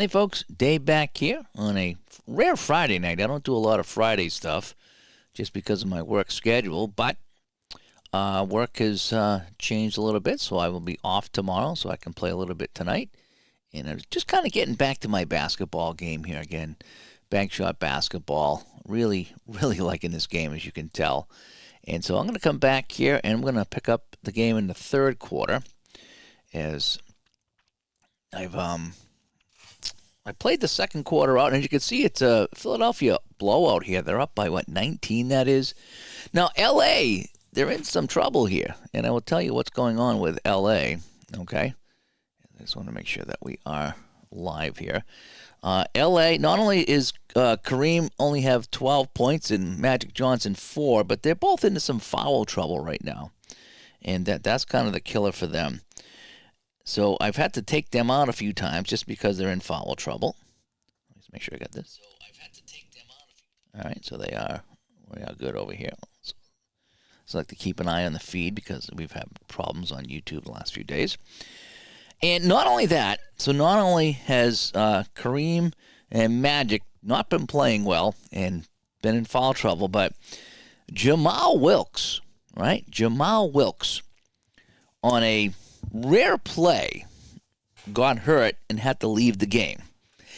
Hey folks, Dave back here on a rare Friday night. I don't do a lot of Friday stuff just because of my work schedule, but work has changed a little bit, so I will be off tomorrow so I can play a little bit tonight. And I'm just kind of getting back to my basketball game here again. Bankshot Basketball. Really, really liking this game, as you can tell. And so I'm going to come back here and I'm going to pick up the game in the third quarter as I played the second quarter out, and as you can see, it's a Philadelphia blowout here. They're up by, 19 that is? Now, L.A., they're in some trouble here, and I will tell you what's going on with L.A., okay? I just want to make sure that we are live here. L.A., not only is Kareem only have 12 points and Magic Johnson 4, but they're both into some foul trouble right now, and that's kind of the killer for them. So I've had to take them out a few times just because they're in foul trouble. Let's make sure I got this. All right, so we are good over here. So I like to keep an eye on the feed because we've had problems on YouTube the last few days. And not only that, so not only has Kareem and Magic not been playing well and been in foul trouble, but Jamal Wilkes, right? Jamal Wilkes on a rare play got hurt and had to leave the game.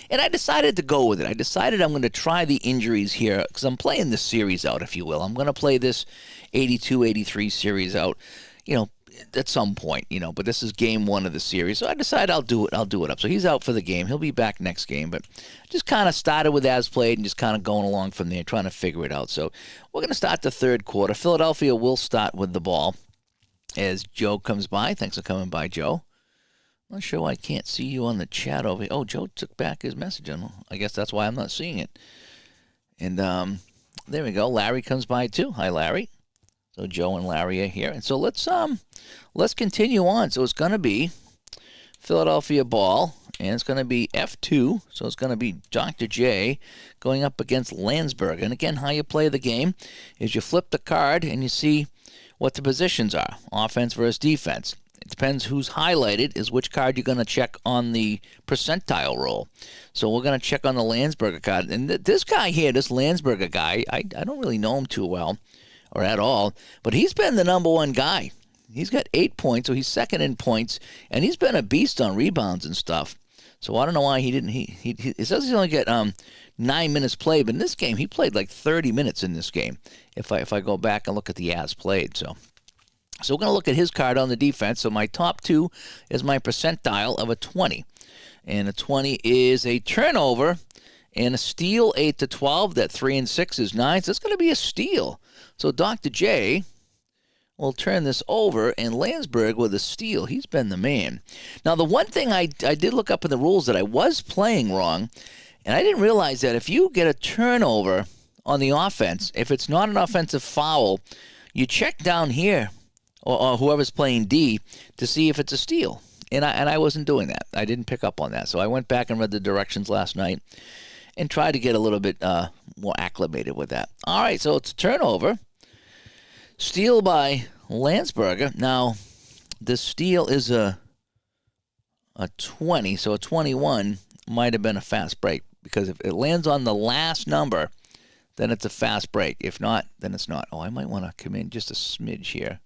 And I decided to go with it. I decided I'm going to try the injuries here because I'm playing this series out, if you will. I'm going to play this 82-83 series out, at some point, but this is game one of the series. So I decided I'll do it up. So he's out for the game. He'll be back next game, but just kind of started with as played and just kind of going along from there, trying to figure it out. So we're going to start the third quarter. Philadelphia will start with the ball as Joe comes by. Thanks for coming by, Joe. I'm not sure why I can't see you on the chat over here. Oh, Joe took back his message. I guess that's why I'm not seeing it. And there we go. Larry comes by too. Hi, Larry. So Joe and Larry are here. And so let's continue on. So it's going to be Philadelphia ball, and it's going to be F2. So it's going to be Dr. J going up against Landsberg. And again, how you play the game is you flip the card and you see what the positions are, offense versus defense. It depends who's highlighted is which card you're going to check on the percentile roll. So we're going to check on the Landsberger card. And this guy here, this Landsberger guy, I don't really know him too well or at all, but he's been the number one guy. He's got 8 points, so he's second in points, and he's been a beast on rebounds and stuff. So I don't know why he didn't. It says he's only got 9 minutes played, but in this game he played like 30 minutes in this game. If I go back and look at the as played, so we're gonna look at his card on the defense. So my top two is my percentile of a 20, and a 20 is a turnover and a steal 8 to 12. That 3 and 6 is 9. So it's gonna be a steal. So Dr. J will turn this over, and Landsberg with a steal. He's been the man. Now, the one thing I did look up in the rules that I was playing wrong, and I didn't realize that if you get a turnover on the offense, if it's not an offensive foul, you check down here, or whoever's playing D, to see if it's a steal. And I wasn't doing that. I didn't pick up on that. So I went back and read the directions last night and tried to get a little bit more acclimated with that. All right, so it's a turnover. Steal by Landsberger. Now, the steal is a 20, so a 21 might have been a fast break, because if it lands on the last number, then it's a fast break. If not, then it's not. Oh, I might want to come in just a smidge here.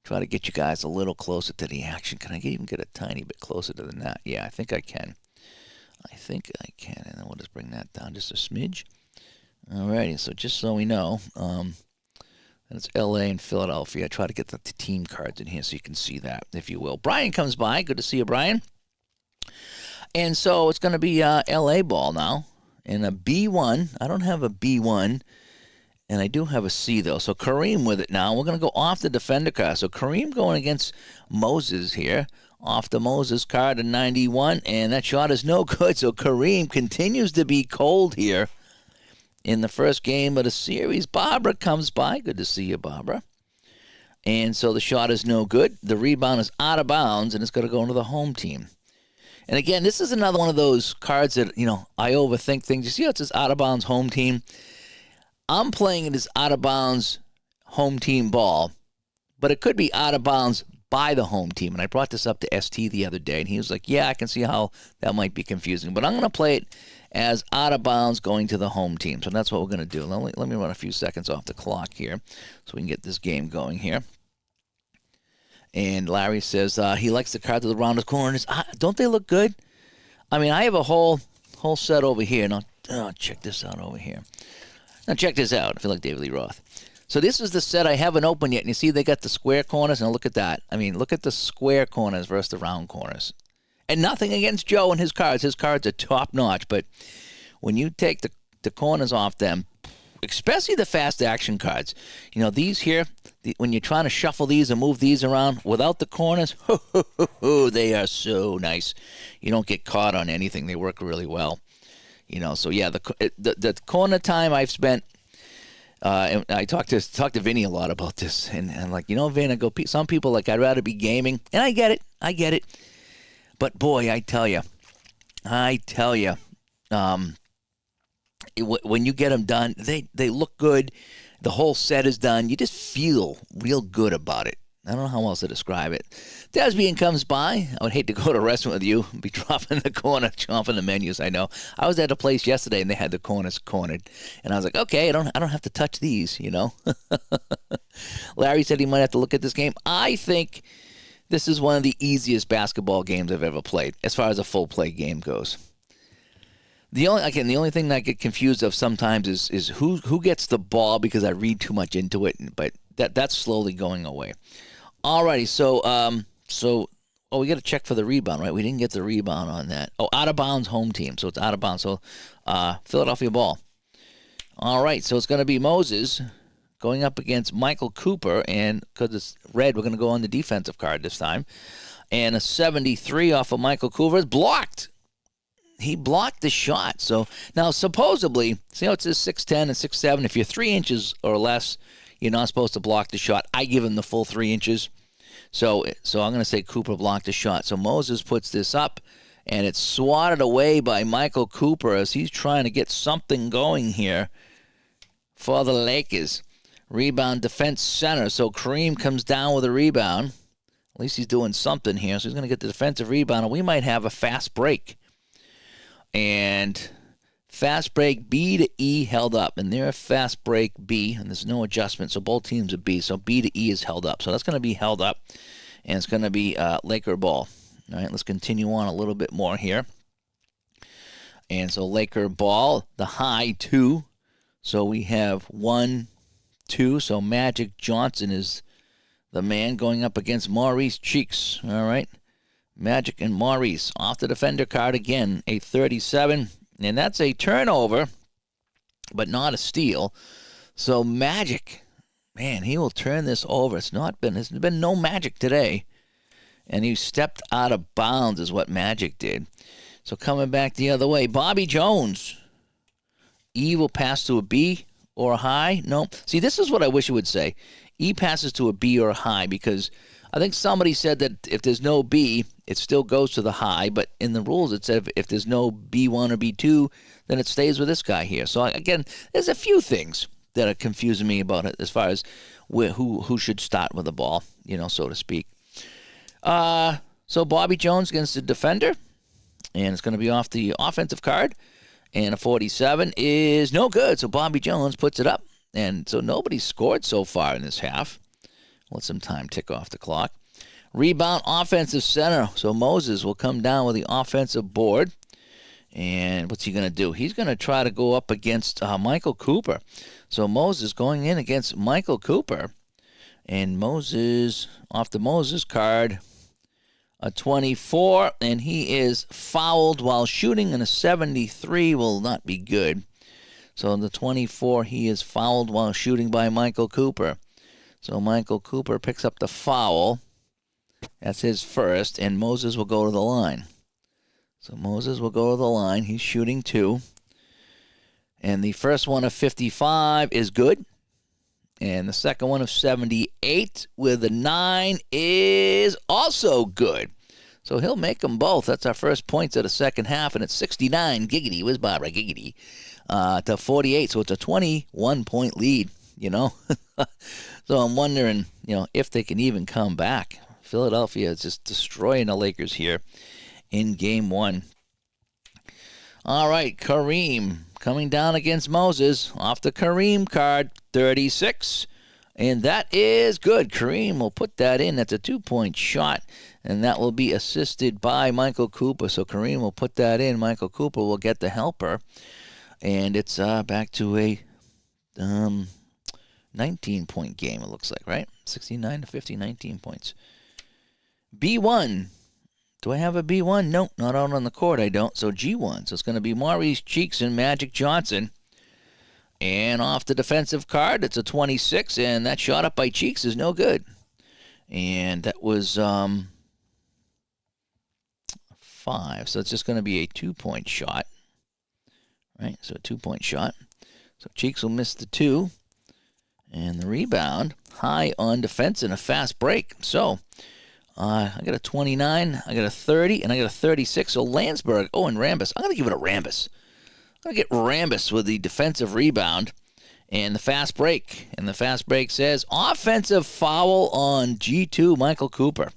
Try to get you guys a little closer to the action. Can I even get a tiny bit closer to the net? Yeah, I think I can. And then we'll just bring that down just a smidge. All righty, so just so we know, and it's L.A. and Philadelphia. I try to get the team cards in here so you can see that, if you will. Brian comes by. Good to see you, Brian. And so it's going to be L.A. ball now. And a B1. I don't have a B1. And I do have a C, though. So Kareem with it now. We're going to go off the defender card. So Kareem going against Moses here. Off the Moses card in 91. And that shot is no good. So Kareem continues to be cold here in the first game of the series. Barbara comes by. Good to see you, Barbara. And so the shot is no good. The rebound is out of bounds, and it's going to go into the home team. And again, this is another one of those cards that, I overthink things. You see how it says out of bounds home team? I'm playing it as out of bounds home team ball, but it could be out of bounds by the home team. And I brought this up to ST the other day, and he was like, yeah, I can see how that might be confusing. But I'm going to play it as out of bounds going to the home team. So that's what we're going to do. Let me run a few seconds off the clock here so we can get this game going here. And Larry says he likes the cards with the rounded corners. Don't they look good? I mean, I have a whole set over here. Now, check this out over here. Now, check this out. I feel like David Lee Roth. So this is the set I haven't opened yet. And you see they got the square corners. Now, look at that. I mean, look at the square corners versus the round corners. And nothing against Joe and his cards. His cards are top-notch. But when you take the corners off them, especially the fast action cards, you know, these here, when you're trying to shuffle these and move these around without the corners, they are so nice. You don't get caught on anything. They work really well. You know, so yeah, the corner time I've spent, and I talked to Vinny a lot about this, and I'm like, you know, Vin, I go, some people like, I'd rather be gaming, and I get it, but boy, I tell you, when you get them done, they look good. The whole set is done. You just feel real good about it. I don't know how else to describe it. Desbian comes by. I would hate to go to a restaurant with you, be dropping the corner, chomping the menus. I know. I was at a place yesterday and they had the corners cornered, and I was like, okay, I don't have to touch these, you know. Larry said he might have to look at this game. I think this is one of the easiest basketball games I've ever played, as far as a full play game goes. The only thing that I get confused of sometimes is who gets the ball, because I read too much into it, but that's slowly going away. Alrighty, so we got to check for the rebound, right? We didn't get the rebound on that. Oh, out of bounds home team, so it's out of bounds. So Philadelphia ball. All right, so it's going to be Moses going up against Michael Cooper, and because it's red, we're going to go on the defensive card this time. And a 73 off of Michael Cooper is blocked. He blocked the shot. So now supposedly, see how it says 6'10 and 6'7? If you're 3 inches or less, you're not supposed to block the shot. I give him the full 3 inches. So I'm going to say Cooper blocked the shot. So Moses puts this up, and it's swatted away by Michael Cooper as he's trying to get something going here for the Lakers. Rebound defense center. So Kareem comes down with a rebound. At least he's doing something here. So he's going to get the defensive rebound, and we might have a fast break. And fast break B to E held up, and they're a fast break B, and there's no adjustment, so both teams are B, so B to E is held up. So that's going to be held up, and it's going to be Laker ball. All right, let's continue on a little bit more here. And so Laker ball, the high 2. So we have 1, 2. So Magic Johnson is the man going up against Maurice Cheeks. All right, Magic and Maurice off the defender card again, a 37. And that's a turnover, but not a steal. So Magic, man, he will turn this over. There's been no Magic today. And he stepped out of bounds is what Magic did. So coming back the other way, Bobby Jones. E will pass to a B or a high. No. See, this is what I wish it would say. E passes to a B or a high, because I think somebody said that if there's no B, it still goes to the high, but in the rules it said if there's no B1 or B2, then it stays with this guy here. So again, there's a few things that are confusing me about it as far as who should start with the ball, you know, so to speak. So Bobby Jones against the defender, and it's going to be off the offensive card, and a 47 is no good. So Bobby Jones puts it up, and so nobody's scored so far in this half. Let some time tick off the clock. Rebound offensive center. So Moses will come down with the offensive board. And what's he going to do? He's going to try to go up against Michael Cooper. So Moses going in against Michael Cooper. And Moses, off the Moses card, a 24. And he is fouled while shooting. And a 73 will not be good. So the 24, he is fouled while shooting by Michael Cooper. So Michael Cooper picks up the foul. That's his first, and Moses will go to the line. So Moses will go to the line. He's shooting 2. And the first one of 55 is good. And the second one of 78 with a 9 is also good. So he'll make them both. That's our first points of the second half, and it's 69, giggity, whiz Barbara, giggity, to 48. So it's a 21-point lead, you know. So I'm wondering, you know, if they can even come back Philadelphia is just destroying the Lakers here in Game 1. All right, Kareem coming down against Moses. Off the Kareem card, 36. And that is good. Kareem will put that in. That's a 2-point shot. And that will be assisted by Michael Cooper. So Kareem will put that in. Michael Cooper will get the helper. And it's back to a 19-point game, it looks like, right? 69-50, 19 points. B1. Do I have a B1? Nope, not out on the court, I don't. So G1. So it's going to be Maurice Cheeks and Magic Johnson. And off the defensive card, it's a 26, and that shot up by Cheeks is no good. And that was 5. So it's just going to be a 2-point shot. Right, so a 2-point shot. So Cheeks will miss the 2. And the rebound, high on defense and a fast break. So I got a 29, I got a 30, and I got a 36. So Landsberg, and Rambis. I'm going to give it a Rambis. I'm going to get Rambis with the defensive rebound and the fast break. And the fast break says, offensive foul on G2, Michael Cooper.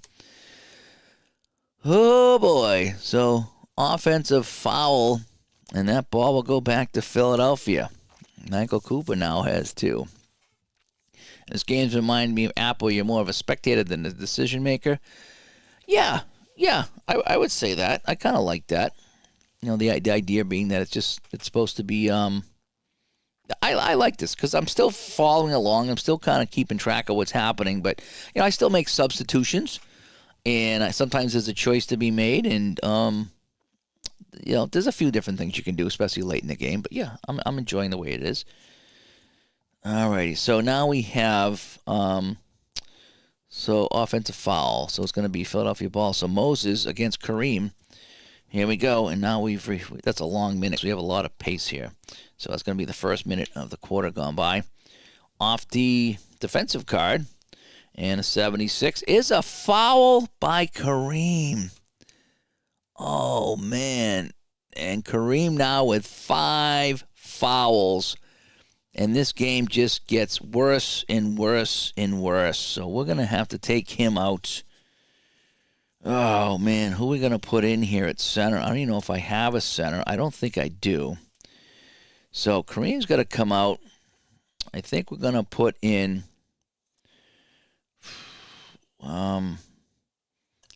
Oh, boy. So offensive foul, and that ball will go back to Philadelphia. Michael Cooper now has 2. This game's reminded me of Apple. You're more of a spectator than a decision maker. Yeah, I would say that. I kind of like that. You know, the idea being that it's supposed to be. I like this because I'm still following along. I'm still kind of keeping track of what's happening, but I still make substitutions, and sometimes there's a choice to be made, and there's a few different things you can do, especially late in the game. But yeah, I'm enjoying the way it is. Alrighty, so now we have offensive foul. So it's going to be Philadelphia ball. So Moses against Kareem. Here we go, and now that's a long minute. So we have a lot of pace here. So that's going to be the first minute of the quarter gone by. Off the defensive card, and a 76 is a foul by Kareem. Oh, man. And Kareem now with 5 fouls. And this game just gets worse and worse and worse. So we're going to have to take him out. Oh, man. Who are we going to put in here at center? I don't even know if I have a center. I don't think I do. So Kareem's got to come out. I think we're going to put in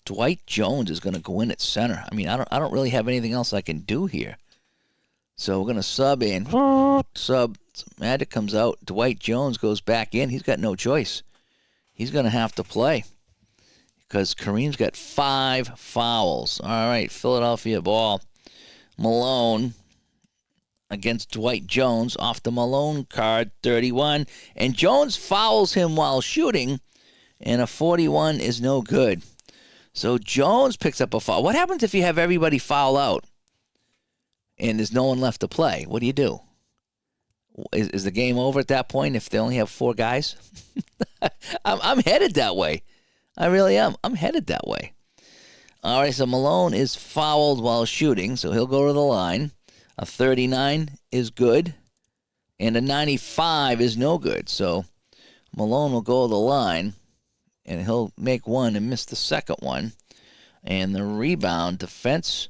Dwight Jones is going to go in at center. I mean, I don't really have anything else I can do here. So we're going to sub in. Magic comes out. Dwight Jones goes back in. He's got no choice. He's going to have to play because Kareem's got 5 fouls. All right, Philadelphia ball. Malone against Dwight Jones off the Malone card, 31. And Jones fouls him while shooting, and a 41 is no good. So Jones picks up a foul. What happens if you have everybody foul out and there's no one left to play? What do you do? Is the game over at that point if they only have 4 guys? I'm headed that way. I really am. I'm headed that way. All right, so Malone is fouled while shooting, so he'll go to the line. A 39 is good, and a 95 is no good. So Malone will go to the line, and he'll make one and miss the second one. And the rebound, defense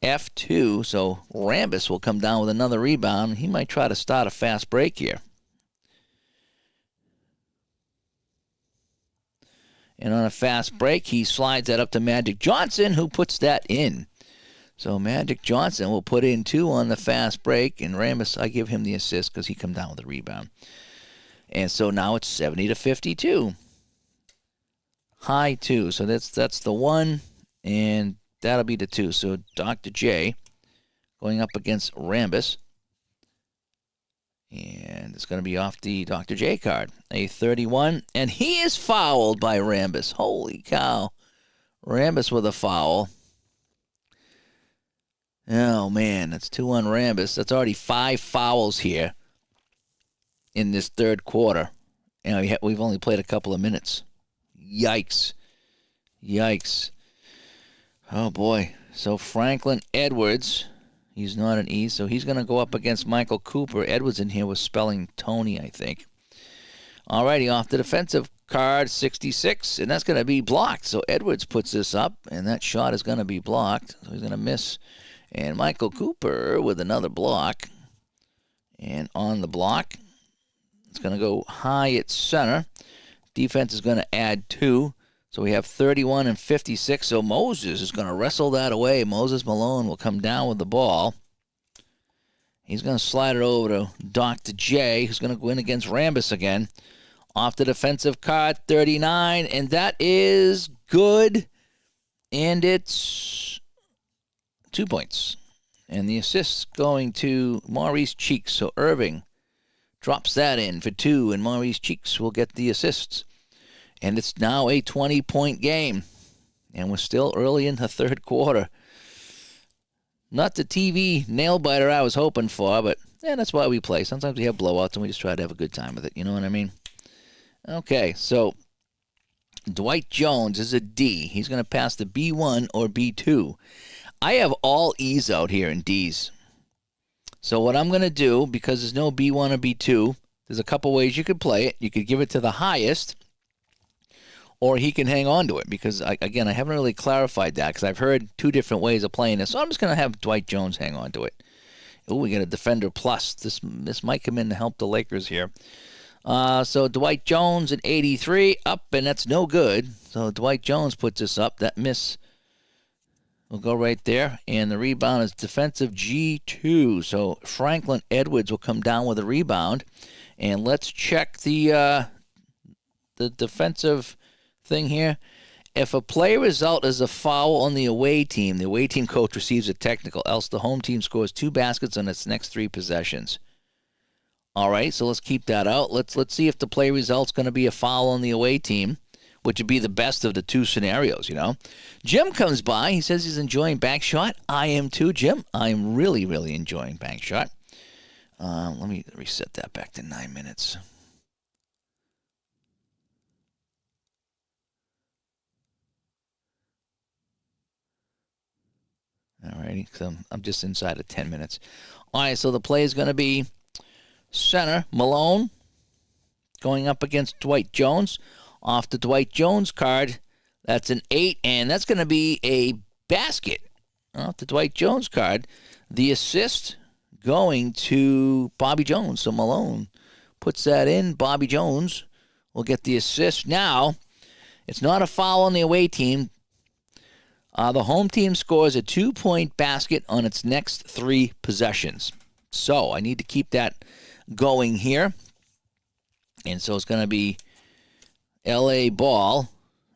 F2, so Rambis will come down with another rebound. He might try to start a fast break here. And on a fast break, he slides that up to Magic Johnson, who puts that in. So Magic Johnson will put in 2 on the fast break, and Rambis, I give him the assist because he come down with the rebound. And so now it's 70-52. High 2, so that's the 1, and that'll be the 2. So Dr. J going up against Rambis. And it's going to be off the Dr. J card. A 31. And he is fouled by Rambis. Holy cow. Rambis with a foul. Oh, man. That's 2 on Rambis. That's already 5 fouls here in this third quarter. And we've only played a couple of minutes. Yikes. Oh, boy. So Franklin Edwards, he's not an E, so he's going to go up against Michael Cooper. Edwards in here was spelling Tony, I think. All righty, off the defensive card, 66, and that's going to be blocked. So Edwards puts this up, and that shot is going to be blocked. So he's going to miss. And Michael Cooper with another block. And on the block, it's going to go high at center. Defense is going to add 2. So we have 31 and 56. So Moses is going to wrestle that away. Moses Malone will come down with the ball. He's going to slide it over to Dr. J, who's going to go in against Rambis again. Off the defensive card, 39, and that is good. And it's 2 points. And the assist going to Maurice Cheeks. So Irving drops that in for 2, and Maurice Cheeks will get the assists. And it's now a 20-point game. And we're still early in the third quarter. Not the TV nail-biter I was hoping for, but that's why we play. Sometimes we have blowouts, and we just try to have a good time with it. You know what I mean? Okay, so Dwight Jones is a D. He's going to pass the B1 or B2. I have all E's out here in D's. So what I'm going to do, because there's no B1 or B2, there's a couple ways you could play it. You could give it to the highest, or he can hang on to it, because, I haven't really clarified that, because I've heard 2 different ways of playing this. So I'm just going to have Dwight Jones hang on to it. Oh, we get a defender plus. This might come in to help the Lakers here. So Dwight Jones at 83, up, and that's no good. So Dwight Jones puts this up. That miss will go right there, and the rebound is defensive G2. So Franklin Edwards will come down with a rebound, and let's check the defensive thing here. If a play result is a foul on the away team coach receives a technical, else the home team scores 2 baskets on its next 3 possessions. All right, so let's keep that out. Let's see if the play result's going to be a foul on the away team, which would be the best of the 2 scenarios, you know. Jim comes by. He says he's enjoying Bankshot. I am too, Jim. I'm really, really enjoying Bankshot. Let me reset that back to 9 minutes. All righty, so I'm just inside of 10 minutes. All right, so the play is going to be center, Malone, going up against Dwight Jones. Off the Dwight Jones card, that's an 8, and that's going to be a basket. Off the Dwight Jones card, the assist going to Bobby Jones. So Malone puts that in. Bobby Jones will get the assist. Now, it's not a foul on the away team. The home team scores a 2-point basket on its next 3 possessions. So I need to keep that going here. And so it's going to be LA ball.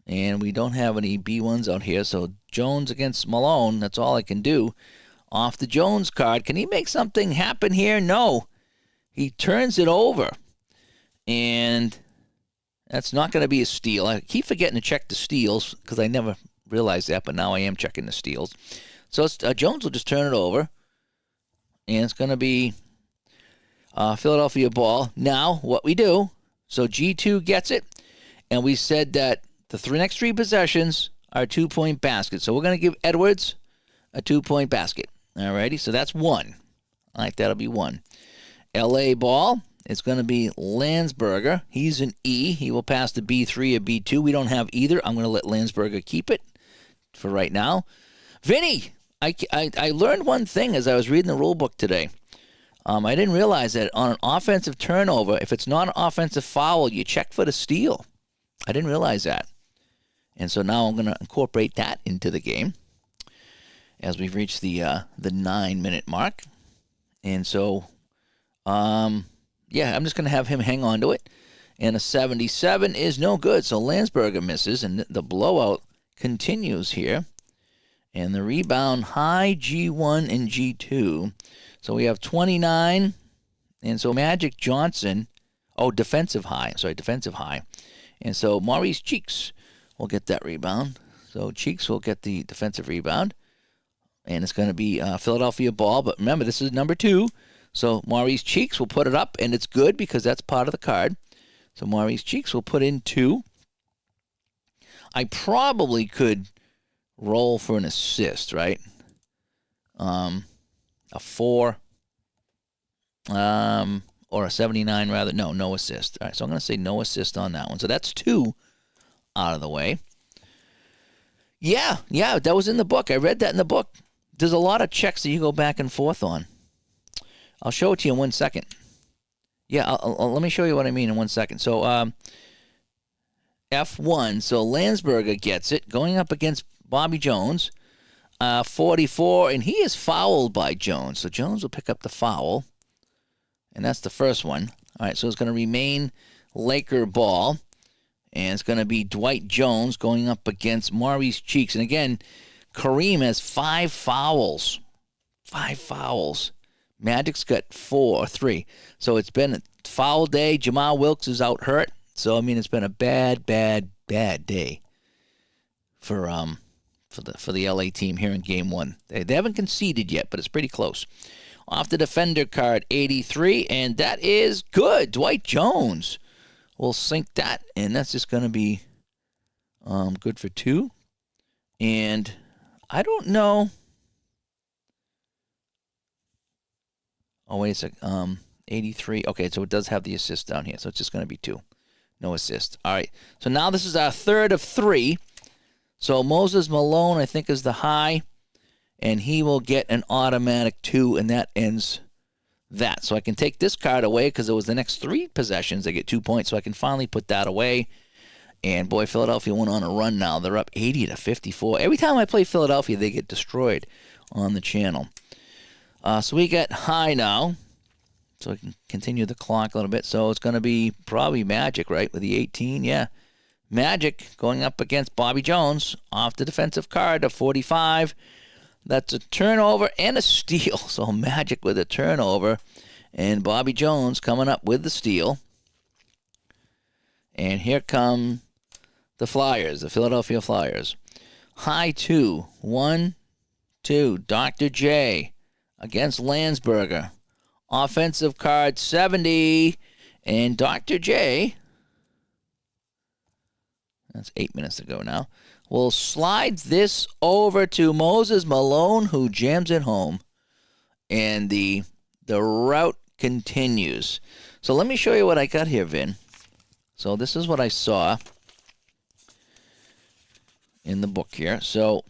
And we don't have any B1s out here. So Jones against Malone, that's all I can do. Off the Jones card. Can he make something happen here? No. He turns it over. And that's not going to be a steal. I keep forgetting to check the steals because I never realized that, but now I am checking the steals. So Jones will just turn it over, and it's going to be Philadelphia ball. Now, what we do, so G2 gets it, and we said that the next 3 possessions are 2-point baskets. So we're going to give Edwards a 2-point basket. All righty, so that's 1. All right, that'll be 1. LA ball, it's going to be Landsberger. He's an E. He will pass the B3 or B2. We don't have either. I'm going to let Landsberger keep it for right now. Vinny, I learned one thing as I was reading the rule book today. I didn't realize that on an offensive turnover, if it's not an offensive foul, you check for the steal. I didn't realize that. And so now I'm going to incorporate that into the game as we've reached the 9-minute mark. And so, I'm just going to have him hang on to it. And a 77 is no good. So Landsberger misses, and the blowout continues here. And the rebound high G1 and G2. So we have 29. And so Magic Johnson, defensive high. And so Maurice Cheeks will get that rebound. So Cheeks will get the defensive rebound. And it's going to be Philadelphia ball. But remember, this is number 2. So Maurice Cheeks will put it up, and it's good because that's part of the card. So Maurice Cheeks will put in 2. I probably could roll for an assist, right? A 4. or a 79 rather. No assist. All right, so I'm going to say no assist on that one. So that's 2 out of the way. Yeah, that was in the book. I read that in the book. There's a lot of checks that you go back and forth on. I'll show it to you in 1 second. Yeah, let me show you what I mean in 1 second. So F1, so Landsberger gets it, going up against Bobby Jones, 44, and he is fouled by Jones. So Jones will pick up the foul, and that's the first one. All right, so it's going to remain Laker ball. And it's going to be Dwight Jones going up against Maurice Cheeks. And again, Kareem has 5 fouls. 5 fouls. Magic's got 3. So it's been a foul day. Jamal Wilkes is out hurt. So, I mean, it's been a bad day for the LA team here in Game 1. They haven't conceded yet, but it's pretty close. Off the defender card, 83, and that is good. Dwight Jones. We'll sink that, and that's just going to be good for 2. And I don't know. Oh, wait a sec. 83. Okay, so it does have the assist down here, so it's just going to be 2. No assist. All right, so now this is our third of 3. So Moses Malone, I think, is the high, and he will get an automatic 2, and that ends that. So I can take this card away because it was the next 3 possessions. They get 2 points, so I can finally put that away. And boy, Philadelphia went on a run now. They're up 80-54. Every time I play Philadelphia, they get destroyed on the channel. So we get high now. So I can continue the clock a little bit. So it's going to be probably Magic, right, with the 18. Yeah. Magic going up against Bobby Jones off the defensive card of 45. That's a turnover and a steal. So Magic with a turnover. And Bobby Jones coming up with the steal. And here come the Flyers, the Philadelphia Flyers. High 2. 1, 2. Dr. J against Landsberger. Offensive card 70. And Dr. J, that's 8 minutes ago now, will slide this over to Moses Malone, who jams it home. And the route continues. So let me show you what I got here, Vin. So this is what I saw in the book here. So,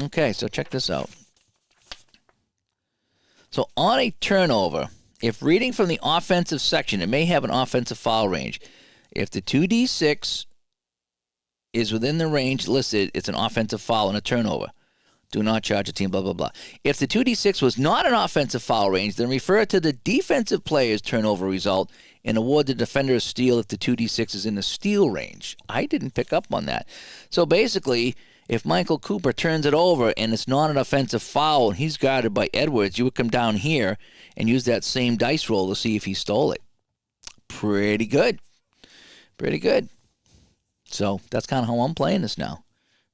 okay, so check this out. So on a turnover, if reading from the offensive section, it may have an offensive foul range. If the 2D6 is within the range listed, it's an offensive foul and a turnover. Do not charge a team, blah, blah, blah. If the 2D6 was not an offensive foul range, then refer to the defensive player's turnover result and award the defender a steal if the 2D6 is in the steal range. I didn't pick up on that. So basically, if Michael Cooper turns it over and it's not an offensive foul and he's guarded by Edwards, you would come down here and use that same dice roll to see if he stole it. Pretty good. Pretty good. So that's kind of how I'm playing this now.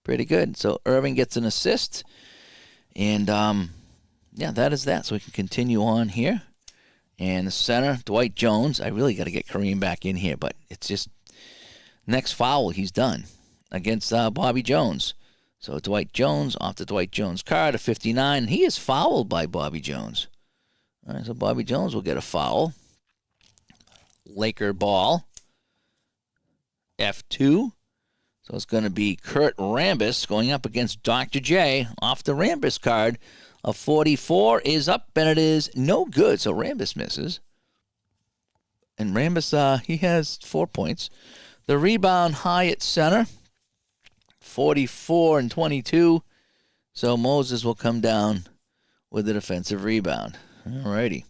Pretty good. So Irving gets an assist. And, yeah, that is that. So we can continue on here. And the center, Dwight Jones. I really got to get Kareem back in here, but it's just next foul, he's done against Bobby Jones. So Dwight Jones off the Dwight Jones card of 59. He is fouled by Bobby Jones. All right, so Bobby Jones will get a foul. Laker ball. F2. So it's going to be Kurt Rambis going up against Dr. J off the Rambis card of 44 is up, and it is no good. So Rambis misses. And Rambis, he has 4 points. The rebound high at center, 44 and 22. So Moses will come down with the defensive rebound. All righty.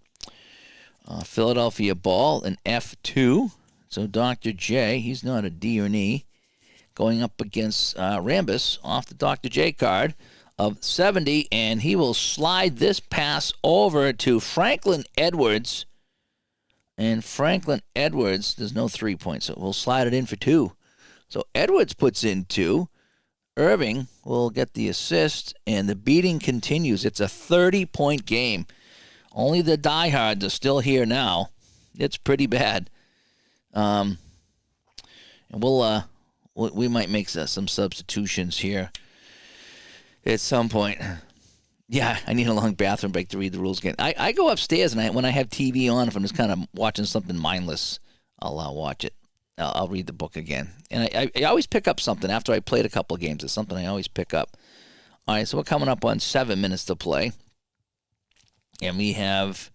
Philadelphia ball, an F2. So Dr. J, he's not a D or an E, going up against Rambis off the Dr. J card of 70, and he will slide this pass over to Franklin Edwards. And Franklin Edwards, there's no 3 points, so we'll slide it in for 2. So Edwards puts in 2. Irving will get the assist, and the beating continues. It's a 30-point game. Only the diehards are still here now. It's pretty bad. And we might make some substitutions here at some point. Yeah, I need a long bathroom break to read the rules again. I go upstairs, and when I have TV on, if I'm just kind of watching something mindless, I'll watch it. I'll read the book again. And I always pick up something after I played a couple of games. It's something I always pick up. All right, so we're coming up on 7 minutes to play. And we have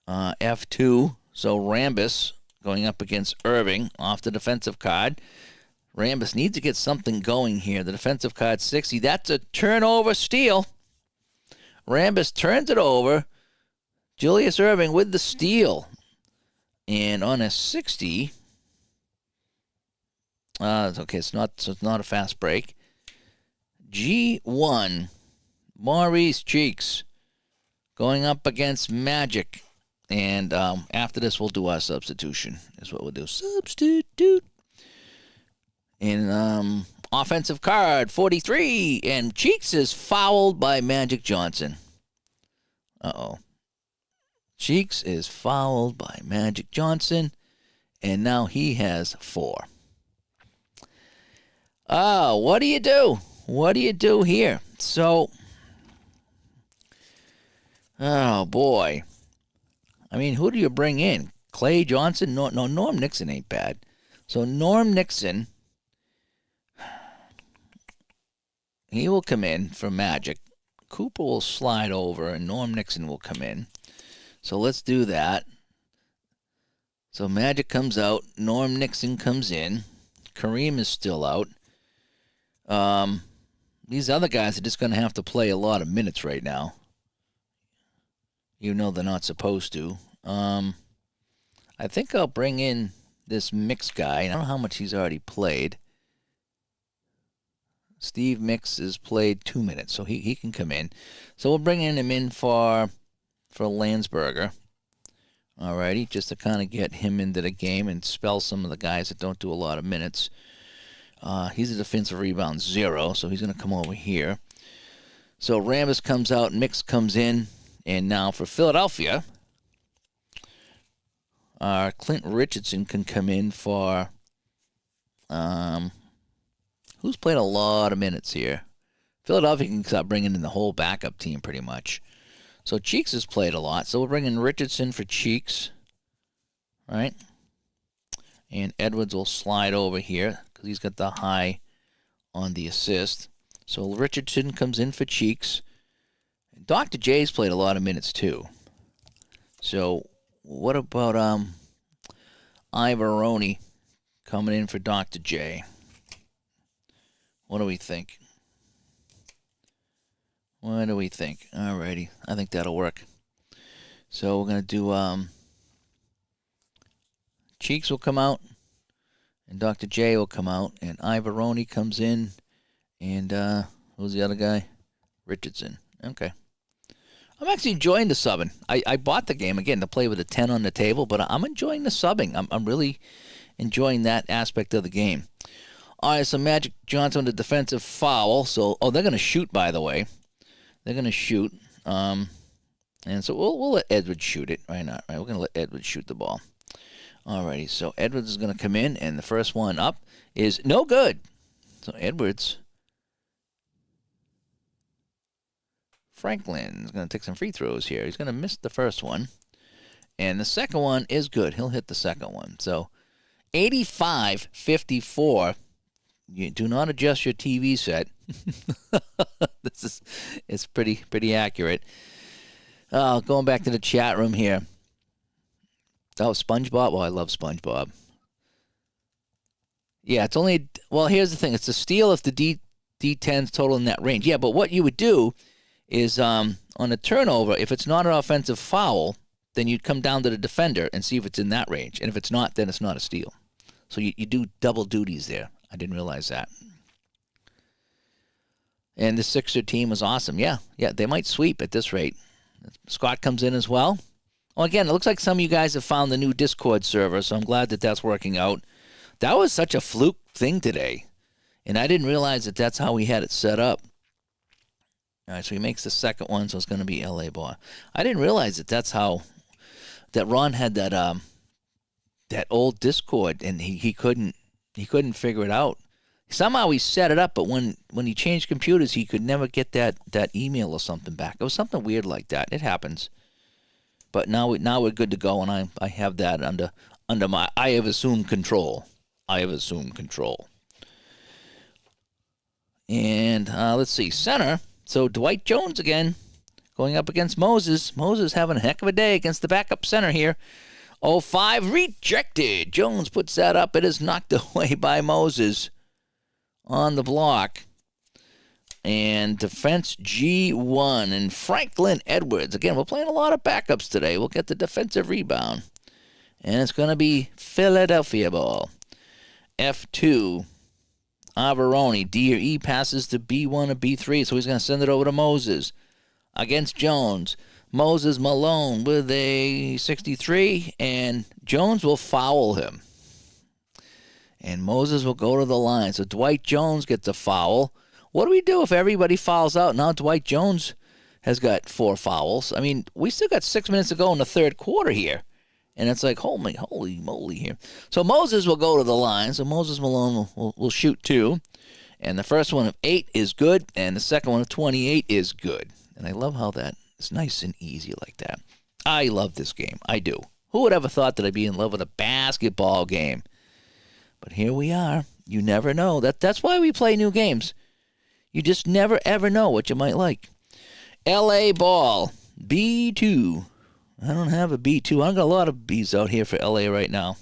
F2. So Rambus going up against Irving off the defensive card. Rambus needs to get something going here. The defensive card 60. That's a turnover steal. Rambus turns it over. Julius Irving with the steal. And on a 60, okay, it's not a fast break. G1, Maurice Cheeks going up against Magic. And after this, we'll do our substitution. Is what we'll do. Substitute. And offensive card 43, and Cheeks is fouled by Magic Johnson. Uh-oh. Cheeks is fouled by Magic Johnson, and now he has 4. Oh, what do you do? What do you do here? So, oh, boy. I mean, who do you bring in? Clay Johnson? No, Norm Nixon ain't bad. So, Norm Nixon, he will come in for Magic. Cooper will slide over, and Norm Nixon will come in. So let's do that. So Magic comes out. Norm Nixon comes in. Kareem is still out. These other guys are just going to have to play a lot of minutes right now. You know they're not supposed to. I think I'll bring in this Mix guy. I don't know how much he's already played. Steve Mix has played 2 minutes, so he can come in. So we'll bring him in for Landsberger. Alrighty, just to kind of get him into the game and spell some of the guys that don't do a lot of minutes. He's a defensive rebound 0, so he's going to come over here. So Rambus comes out, Mix comes in, and now for Philadelphia, Clint Richardson can come in for who's played a lot of minutes here. Philadelphia can start bringing in the whole backup team pretty much. So Cheeks has played a lot, so we'll bring in Richardson for Cheeks, right? And Edwards will slide over here because he's got the high on the assist. So Richardson comes in for Cheeks. Dr. J's played a lot of minutes too. So what about Ivaroni coming in for Dr. J? What do we think? What do we think? Alrighty, I think that'll work. So we're gonna do Cheeks will come out, and Dr. J will come out, and Ivaroni comes in, and who's the other guy? Richardson. Okay. I'm actually enjoying the subbing. I bought the game again to play with a 10 on the table, but I'm enjoying the subbing. I'm really enjoying that aspect of the game. All right, so Magic Johnson with a defensive foul. So, they're going to shoot, by the way. They're going to shoot. And so we'll let Edwards shoot it. Why not? Right, we're going to let Edwards shoot the ball. All righty, so Edwards is going to come in, and the first one up is no good. So Edwards, Franklin is going to take some free throws here. He's going to miss the first one. And the second one is good. He'll hit the second one. So 85-54. You do not adjust your TV set. It's pretty accurate. Going back to the chat room here. Oh, SpongeBob. Well, I love SpongeBob. Yeah, it's only. Well, here's the thing. It's a steal if the D10's total in that range. Yeah, but what you would do is on a turnover, if it's not an offensive foul, then you'd come down to the defender and see if it's in that range. And if it's not, then it's not a steal. So you do double duties there. I didn't realize that. And the Sixer team was awesome. Yeah, they might sweep at this rate. Scott comes in as well. Well, again, it looks like some of you guys have found the new Discord server, so I'm glad that that's working out. That was such a fluke thing today, and I didn't realize that that's how we had it set up. All right, so he makes the second one, so it's going to be LA ball. I didn't realize that that's how that Ron had that old Discord, and he couldn't figure it out. Somehow he set it up, but when he changed computers, he could never get that email or something back. It was something weird like that. It happens. But now we're good to go, and I have that under my. I have assumed control. And let's see, center. So Dwight Jones again going up against Moses. Moses having a heck of a day against the backup center here. 0-5 rejected. Jones puts that up. It is knocked away by Moses on the block. And defense G1. And Franklin Edwards. Again, we're playing a lot of backups today. We'll get the defensive rebound. And it's going to be Philadelphia ball. F2. Averoni. D or E passes to B1 or B3. So he's going to send it over to Moses. Against Jones. Moses Malone with a 63, and Jones will foul him. And Moses will go to the line. So Dwight Jones gets a foul. What do we do if everybody fouls out? Now Dwight Jones has got 4 fouls. I mean, we still got 6 minutes to go in the third quarter here. And it's like, holy moly here. So Moses will go to the line. So Moses Malone will shoot 2. And the first one of 8 is good, and the second one of 28 is good. And I love how that is nice and easy like that. I love this game. I do. Who would ever thought that I'd be in love with a basketball game? But here we are. You never know. That's why we play new games. You just never, ever know what you might like. LA ball. B2. I don't have a B2. I've got a lot of Bs out here for LA right now.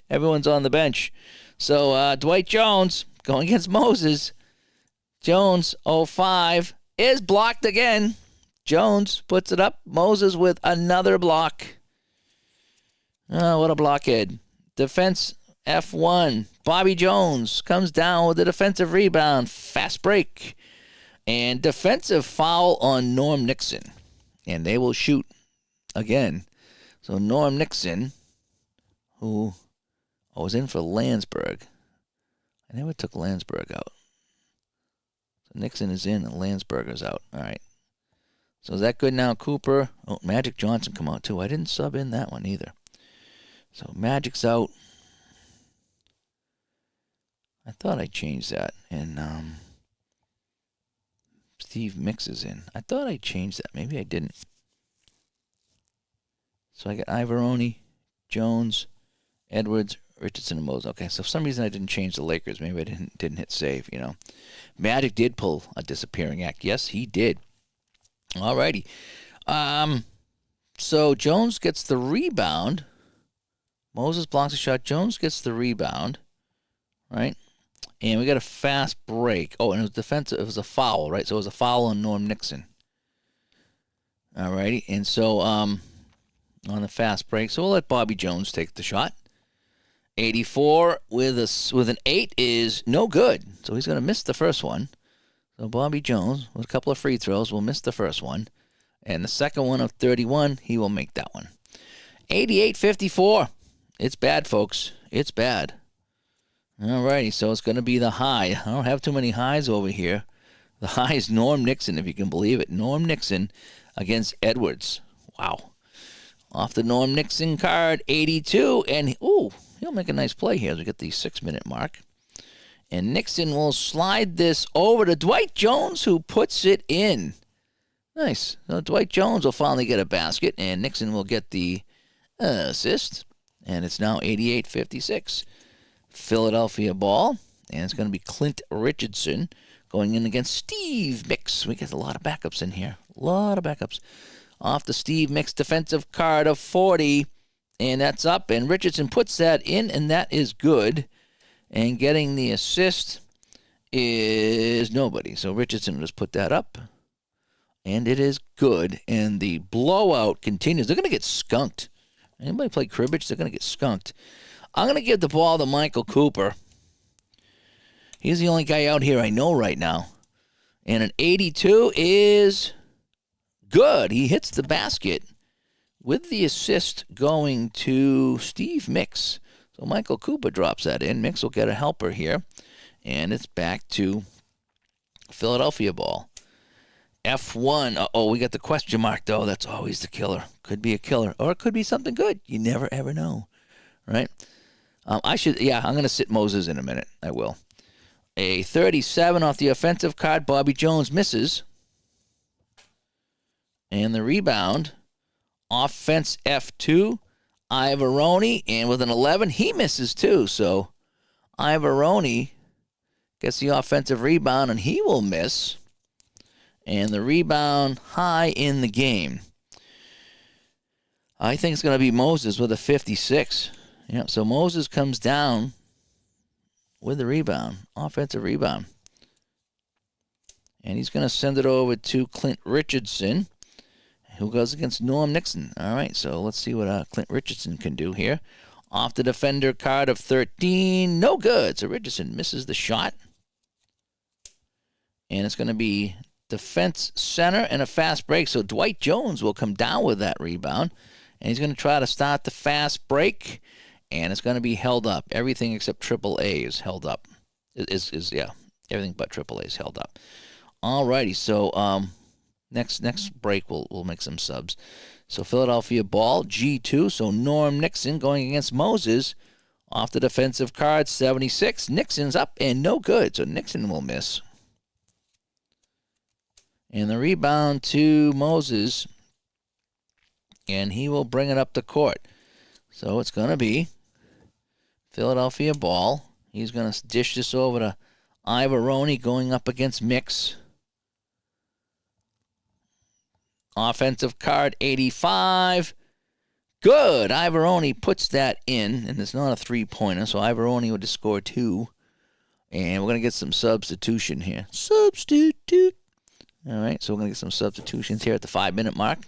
Everyone's on the bench. So Dwight Jones going against Moses. Jones, 0-5, is blocked again. Jones puts it up. Moses with another block. Oh, what a blockhead. Defense F1. Bobby Jones comes down with a defensive rebound. Fast break. And defensive foul on Norm Nixon. And they will shoot again. So Norm Nixon, who was in for Landsberg. I never took Landsberg out. So Nixon is in and Landsberger's out. All right. So is that good now, Cooper? Oh, Magic Johnson come out too. I didn't sub in that one either. So Magic's out. I thought I changed that. And Steve Mix is in. I thought I changed that. Maybe I didn't. So I got Ivoroni, Jones, Edwards, Richardson, and Moses. Okay, so for some reason I didn't change the Lakers. Maybe I didn't hit save, you know. Magic did pull a disappearing act. Yes, he did. All righty. So Jones gets the rebound. Moses blocks a shot. Jones gets the rebound, right? And we got a fast break. Oh, and it was defensive. It was a foul, right? So it was a foul on Norm Nixon. All righty. And so on the fast break, so we'll let Bobby Jones take the shot. 84 with an 8 is no good. So he's going to miss the first one. So Bobby Jones, with a couple of free throws, will miss the first one. And the second one of 31, he will make that one. 88-54. It's bad, folks. It's bad. All righty, so it's going to be the high. I don't have too many highs over here. The high is Norm Nixon, if you can believe it. Norm Nixon against Edwards. Wow. Off the Norm Nixon card, 82. And, he'll make a nice play here as we get the 6-minute mark. And Nixon will slide this over to Dwight Jones, who puts it in. Nice. So Dwight Jones will finally get a basket, and Nixon will get the assist. And it's now 88-56. Philadelphia ball. And it's going to be Clint Richardson going in against Steve Mix. We get a lot of backups in here. A lot of backups. Off the Steve Mix defensive card of 40. And that's up. And Richardson puts that in, and that is good. And getting the assist is nobody. So Richardson just put that up. And it is good. And the blowout continues. They're going to get skunked. Anybody play cribbage? They're going to get skunked. I'm going to give the ball to Michael Cooper. He's the only guy out here I know right now. And an 82 is good. He hits the basket with the assist going to Steve Mix. So Michael Cooper drops that in. Mix will get a helper here. And it's back to Philadelphia ball. F1. We got the question mark, though. That's always the killer. Could be a killer. Or it could be something good. You never, ever know. Right? I'm going to sit Moses in a minute. I will. A 37 off the offensive card. Bobby Jones misses. And the rebound, offense F2, Ivaroni. And with an 11, he misses too. So Ivaroni gets the offensive rebound, and he will miss. And the rebound high in the game, I think it's going to be Moses with a 56. Yeah, so Moses comes down with the rebound, offensive rebound. And he's going to send it over to Clint Richardson, who goes against Norm Nixon. All right, so let's see what Clint Richardson can do here. Off the defender card of 13, no good. So Richardson misses the shot. And it's going to be defense center and a fast break. So Dwight Jones will come down with that rebound. And he's going to try to start the fast break. And it's going to be held up. Everything except AAA is held up. Everything but AAA is held up. All righty, so next break we'll make some subs. So Philadelphia ball, G2. So Norm Nixon going against Moses. Off the defensive card, 76. Nixon's up and no good. So Nixon will miss. And the rebound to Moses. And he will bring it up the court. So it's going to be Philadelphia ball. He's going to dish this over to Ivaroni going up against Mix. Offensive card 85. Good. Ivaroni puts that in, and it's not a three-pointer, so Ivaroni would just score 2. And we're going to get some substitution here. Substitute. All right, so we're going to get some substitutions here at the 5-minute mark.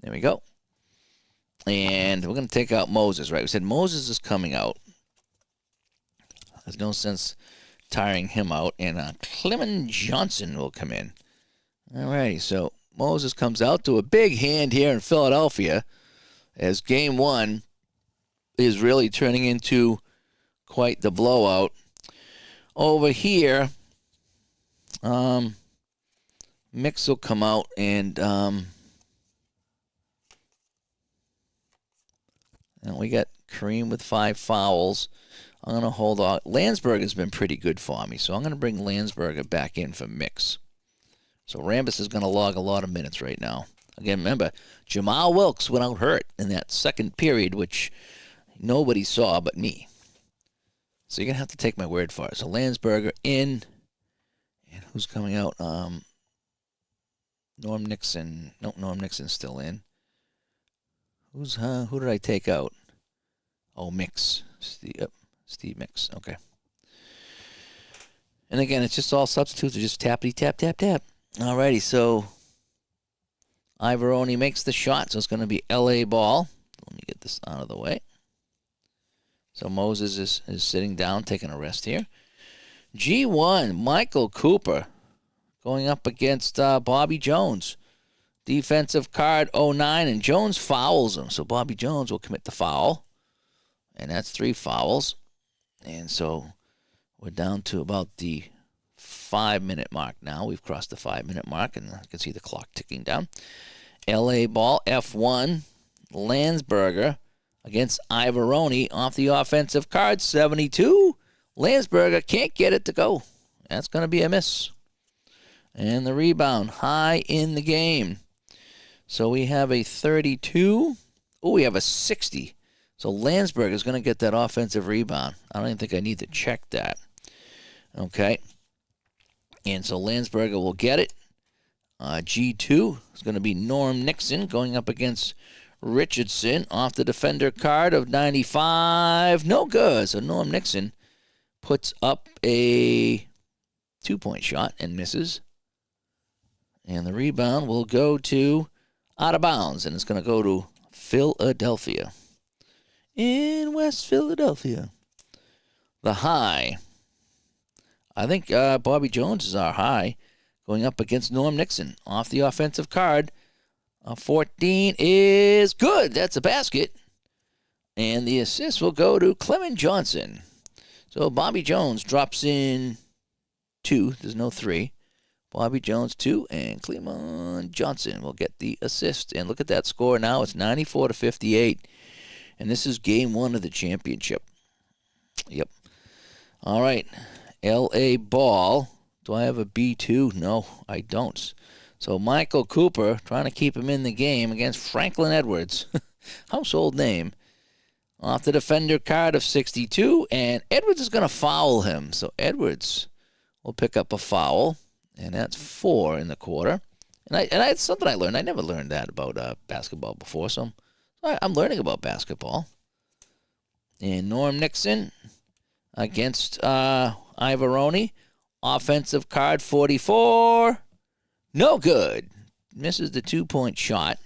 There we go. And we're going to take out Moses, right? We said Moses is coming out. There's no sense tiring him out. And Clement Johnson will come in. All righty, so Moses comes out to a big hand here in Philadelphia as game 1 is really turning into quite the blowout. Over here, Mix will come out and we got Kareem with 5 fouls. I'm going to hold on. Landsberg has been pretty good for me, so I'm going to bring Landsberger back in for Mix. So Rambis is going to log a lot of minutes right now. Again, remember, Jamal Wilkes went out hurt in that second period, which nobody saw but me. So you're going to have to take my word for it. So Landsberger in. And who's coming out? Norm Nixon. No, Norm Nixon's still in. Who did I take out? Oh, Mix. Steve Mix. Okay. And again, it's just all substitutes. Are just tappity, tap, tap, tap. Alrighty, so Ivaroni makes the shot, so it's going to be LA ball. Let me get this out of the way. So Moses is sitting down, taking a rest here. G1, Michael Cooper going up against Bobby Jones. Defensive card 09, and Jones fouls him. So Bobby Jones will commit the foul, and that's 3 fouls. And so we're down to about the 5-minute mark now. We've crossed the 5-minute mark, and you can see the clock ticking down. LA ball, F1, Landsberger against Ivaroni off the offensive card, 72. Landsberger can't get it to go. That's going to be a miss. And the rebound, high in the game. So we have a 32. Oh, we have a 60. So Landsberger is going to get that offensive rebound. I don't even think I need to check that. Okay. And so Landsberger will get it. G2 is going to be Norm Nixon going up against Richardson off the defender card of 95. No good. So Norm Nixon puts up a 2-point shot and misses. And the rebound will go to out of bounds. And it's going to go to Philadelphia. In West Philadelphia. The high. I think Bobby Jones is our high going up against Norm Nixon. Off the offensive card, 14 is good. That's a basket. And the assist will go to Clement Johnson. So Bobby Jones drops in 2. There's no 3. Bobby Jones 2, and Clement Johnson will get the assist. And look at that score now. It's 94-58. And this is game 1 of the championship. Yep. All right. LA ball. Do I have a B2? No, I don't. So Michael Cooper trying to keep him in the game against Franklin Edwards. Household name. Off the defender card of 62, and Edwards is going to foul him. So Edwards will pick up a foul, and that's 4 in the quarter. And it's something I learned. I never learned that about basketball before, so I'm learning about basketball. And Norm Nixon against Ivaroni. Offensive card 44. No good. Misses the 2-point shot.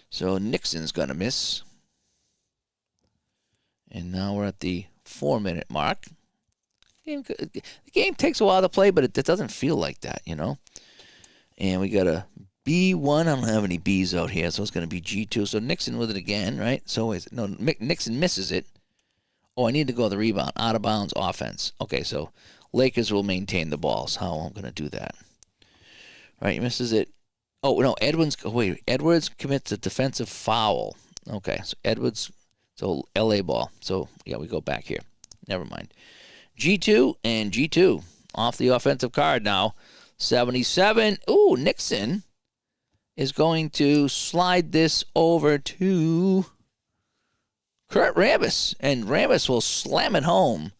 So Nixon's going to miss. And now we're at the 4-minute mark. The game takes a while to play, but it doesn't feel like that, you know. And we got a B1. I don't have any Bs out here, so it's going to be G2. So Nixon with it again, right? So Nixon misses it. Oh, I need to go to the rebound. Out of bounds offense. Okay, so Lakers will maintain the balls. How I'm going to do that? Right, he misses it. Oh, no, Edwards commits a defensive foul. Okay, so Edwards, so LA ball. So, yeah, we go back here. Never mind. G2 and G2 off the offensive card now. 77. Ooh, Nixon is going to slide this over to Kurt Rambis, and Rambis will slam it home.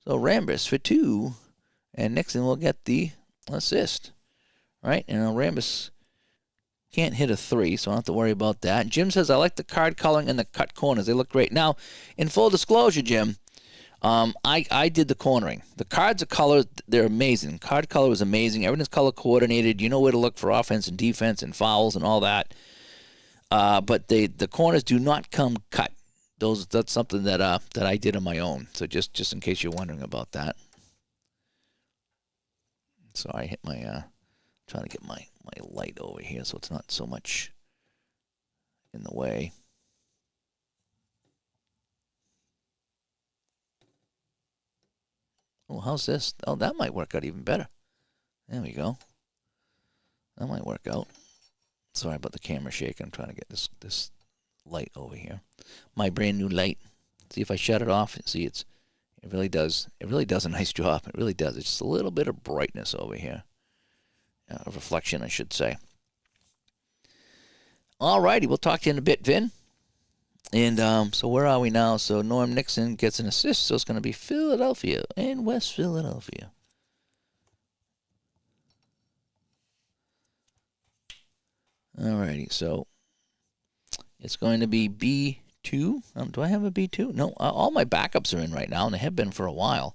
So Rambis for 2, and Nixon will get the assist. Right? And Rambis can't hit a 3, so I don't have to worry about that. Jim says, I like the card coloring and the cut corners. They look great. Now, in full disclosure, Jim, I did the cornering. The cards are colored. They're amazing. Card color is amazing. Everything's color coordinated. You know where to look for offense and defense and fouls and all that. But the corners do not come cut. That's something that I did on my own. So just in case you're wondering about that. So I hit my trying to get my light over here so it's not so much in the way. Oh, how's this? Oh, that might work out even better. There we go. That might work out. Sorry about the camera shaking. I'm trying to get this light over here. My brand new light. See if I shut it off. See, it really does. It really does a nice job. It really does. It's just a little bit of brightness over here. A reflection, I should say. All righty. We'll talk to you in a bit, Vin. And so where are we now? So Norm Nixon gets an assist, so it's going to be Philadelphia and West Philadelphia. All righty, so it's going to be B2. Do I have a B2? No, all my backups are in right now, and they have been for a while.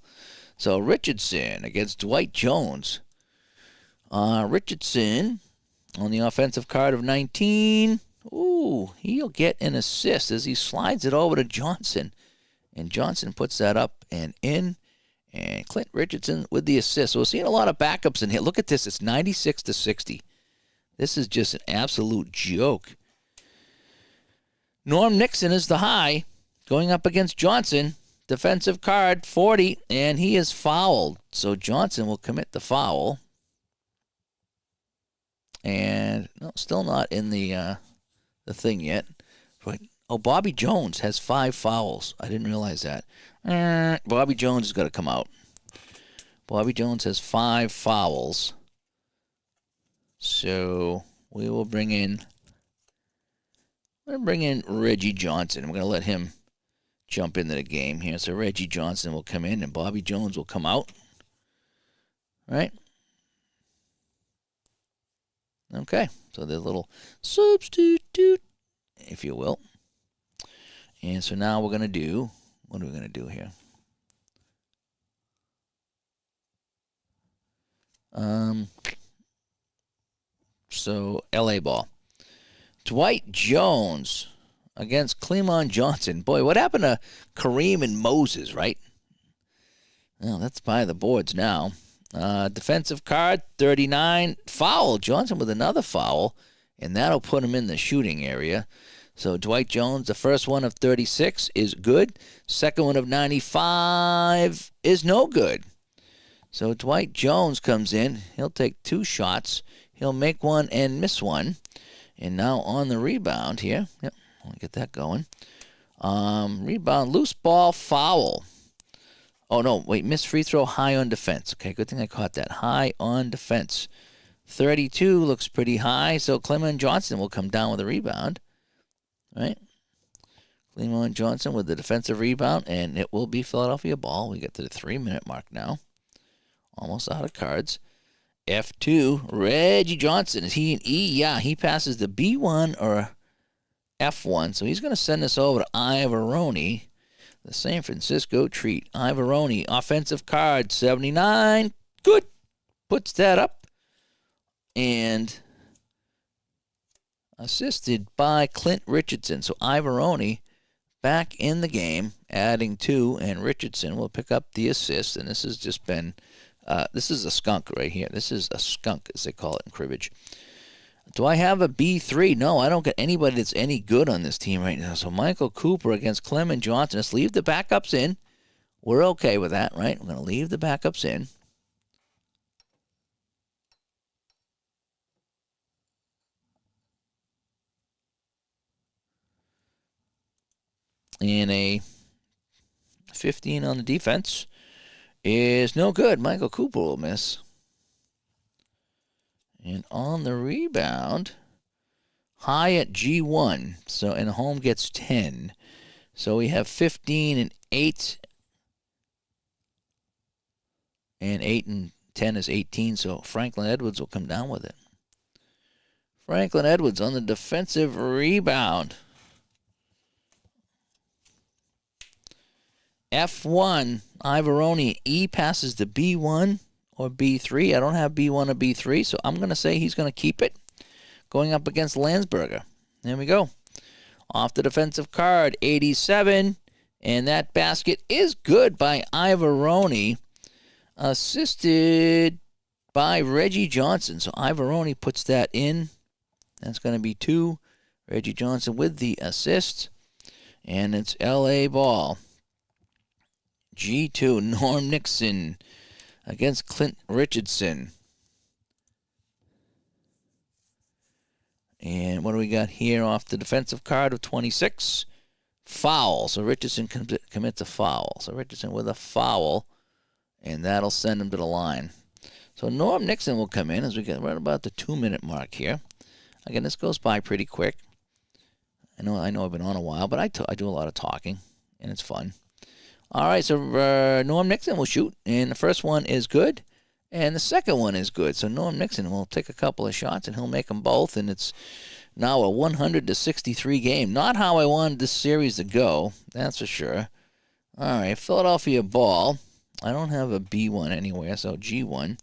So Richardson against Dwight Jones. Richardson on the offensive card of 19. Ooh, he'll get an assist as he slides it over to Johnson. And Johnson puts that up and in. And Clint Richardson with the assist. So we're seeing a lot of backups in here. Look at this. It's 96-60. This is just an absolute joke. Norm Nixon is the high going up against Johnson. Defensive card 40, and he is fouled. So Johnson will commit the foul. And no, still not in the thing yet. But, Bobby Jones has 5 fouls. I didn't realize that. Bobby Jones has got to come out. Bobby Jones has 5 fouls. So we will bring in. We're going to bring in Reggie Johnson. We're going to let him jump into the game here. So Reggie Johnson will come in and Bobby Jones will come out. Right? Okay. So the little substitute, if you will. And so now we're going to do, what are we going to do here? So LA ball. Dwight Jones against Clemon Johnson. Boy, what happened to Kareem and Moses, right? Well, that's by the boards now. Defensive card, 39. Foul. Johnson with another foul, and that'll put him in the shooting area. So Dwight Jones, the first one of 36 is good. Second one of 95 is no good. So Dwight Jones comes in. He'll take 2 shots. He'll make one and miss one. And now on the rebound here. Yep, let me get that going. Rebound, loose ball, foul. Oh, no, wait, missed free throw, high on defense. Okay, good thing I caught that. High on defense. 32 looks pretty high, so Clement Johnson will come down with a rebound. Right? Clement Johnson with the defensive rebound, and it will be Philadelphia ball. We get to the 3-minute mark now. Almost out of cards. F2, Reggie Johnson. Is he an E? Yeah, he passes the B1 or F1. So he's going to send this over to Ivaroni, the San Francisco Treat. Ivaroni, offensive card, 79. Good. Puts that up. And assisted by Clint Richardson. So Ivaroni back in the game, adding 2, and Richardson will pick up the assist. And this has just been... this is a skunk right here. This is a skunk, as they call it in cribbage. Do I have a B3? No, I don't get anybody that's any good on this team right now. So Michael Cooper against Clement Johnson. Let's leave the backups in. We're okay with that, right? We're going to leave the backups in. And a 15 on the defense is no good. Michael Cooper will miss. And on the rebound, high at G1. So, and home gets 10. So we have 15 and 8. And 8 and 10 is 18. So Franklin Edwards will come down with it. Franklin Edwards on the defensive rebound. F1, Ivaroni. E passes to B1 or B3. I don't have B1 or B3, so I'm going to say he's going to keep it. Going up against Landsberger. There we go. Off the defensive card, 87. And that basket is good by Ivaroni. Assisted by Reggie Johnson. So Ivaroni puts that in. That's going to be 2. Reggie Johnson with the assist. And it's LA ball. G2, Norm Nixon against Clint Richardson. And what do we got here off the defensive card of 26? Foul. So Richardson commits a foul. So Richardson with a foul, and that'll send him to the line. So Norm Nixon will come in as we get right about the 2-minute mark here. Again, this goes by pretty quick. I know I've been on a while, but I do a lot of talking, and it's fun. All right, so Norm Nixon will shoot, and the first one is good, and the second one is good. So Norm Nixon will take a couple of shots, and he'll make them both, and it's now a 100-63 game. Not how I wanted this series to go, that's for sure. All right, Philadelphia ball. I don't have a B1 anywhere, so G1.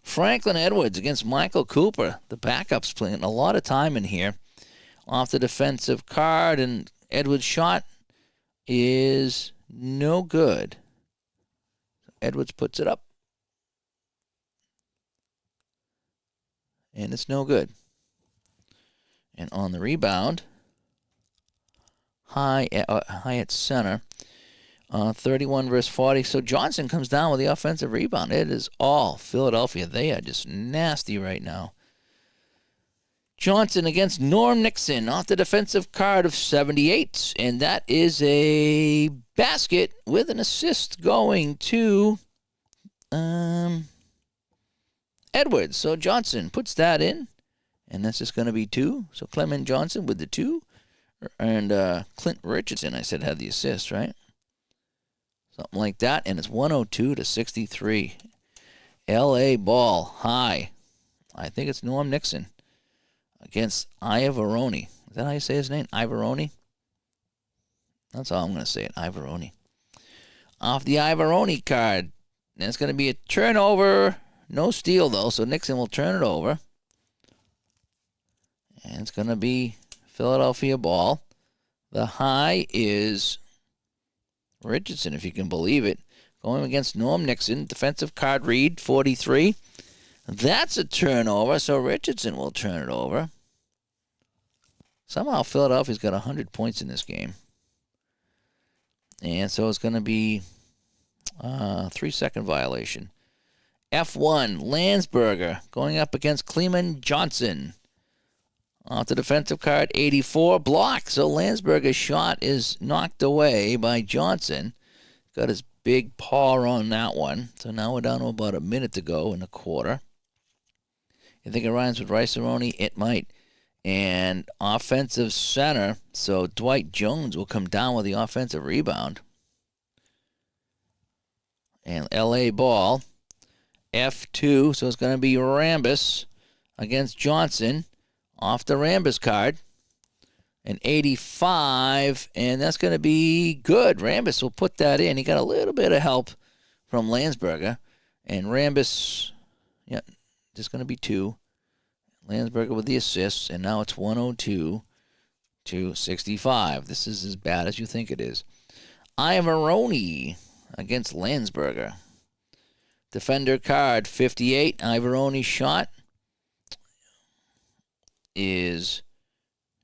Franklin Edwards against Michael Cooper. The backup's playing a lot of time in here. Off the defensive card, and Edwards' shot is no good. Edwards puts it up. And it's no good. And on the rebound, high at center, 31 versus 40. So Johnson comes down with the offensive rebound. It is all Philadelphia. They are just nasty right now. Johnson against Norm Nixon off the defensive card of 78. And that is a basket with an assist going to Edwards. So Johnson puts that in. And that's just going to be 2. So Clement Johnson with the 2. And Clint Richardson, I said, had the assist, right? Something like that. And it's 102-63. LA ball high. I think it's Norm Nixon against Ivaroni. Is that how you say his name? Ivaroni? That's all I'm going to say it. Ivaroni. Off the Ivaroni card. And it's going to be a turnover. No steal, though, so Nixon will turn it over. And it's going to be Philadelphia ball. The high is Richardson, if you can believe it. Going against Norm Nixon. Defensive card read, 43. That's a turnover, so Richardson will turn it over. Somehow Philadelphia's got 100 points in this game. And so it's going to be a 3-second violation. F1, Landsberger going up against Clement Johnson. Off the defensive card, 84, block. So Landsberger's shot is knocked away by Johnson. Got his big paw on that one. So now we're down to about a minute to go in the quarter. You think it rhymes with Rice-A-Roni? It might. And offensive center, so Dwight Jones will come down with the offensive rebound. And LA ball, F2, so it's going to be Rambis against Johnson off the Rambis card. An 85, and that's going to be good. Rambis will put that in. He got a little bit of help from Landsberger. And Rambis, yeah, just going to be 2. Landsberger with the assists, and now it's 102 to 65. This is as bad as you think it is. Ivaroni against Landsberger. Defender card, 58. Ivaroni shot is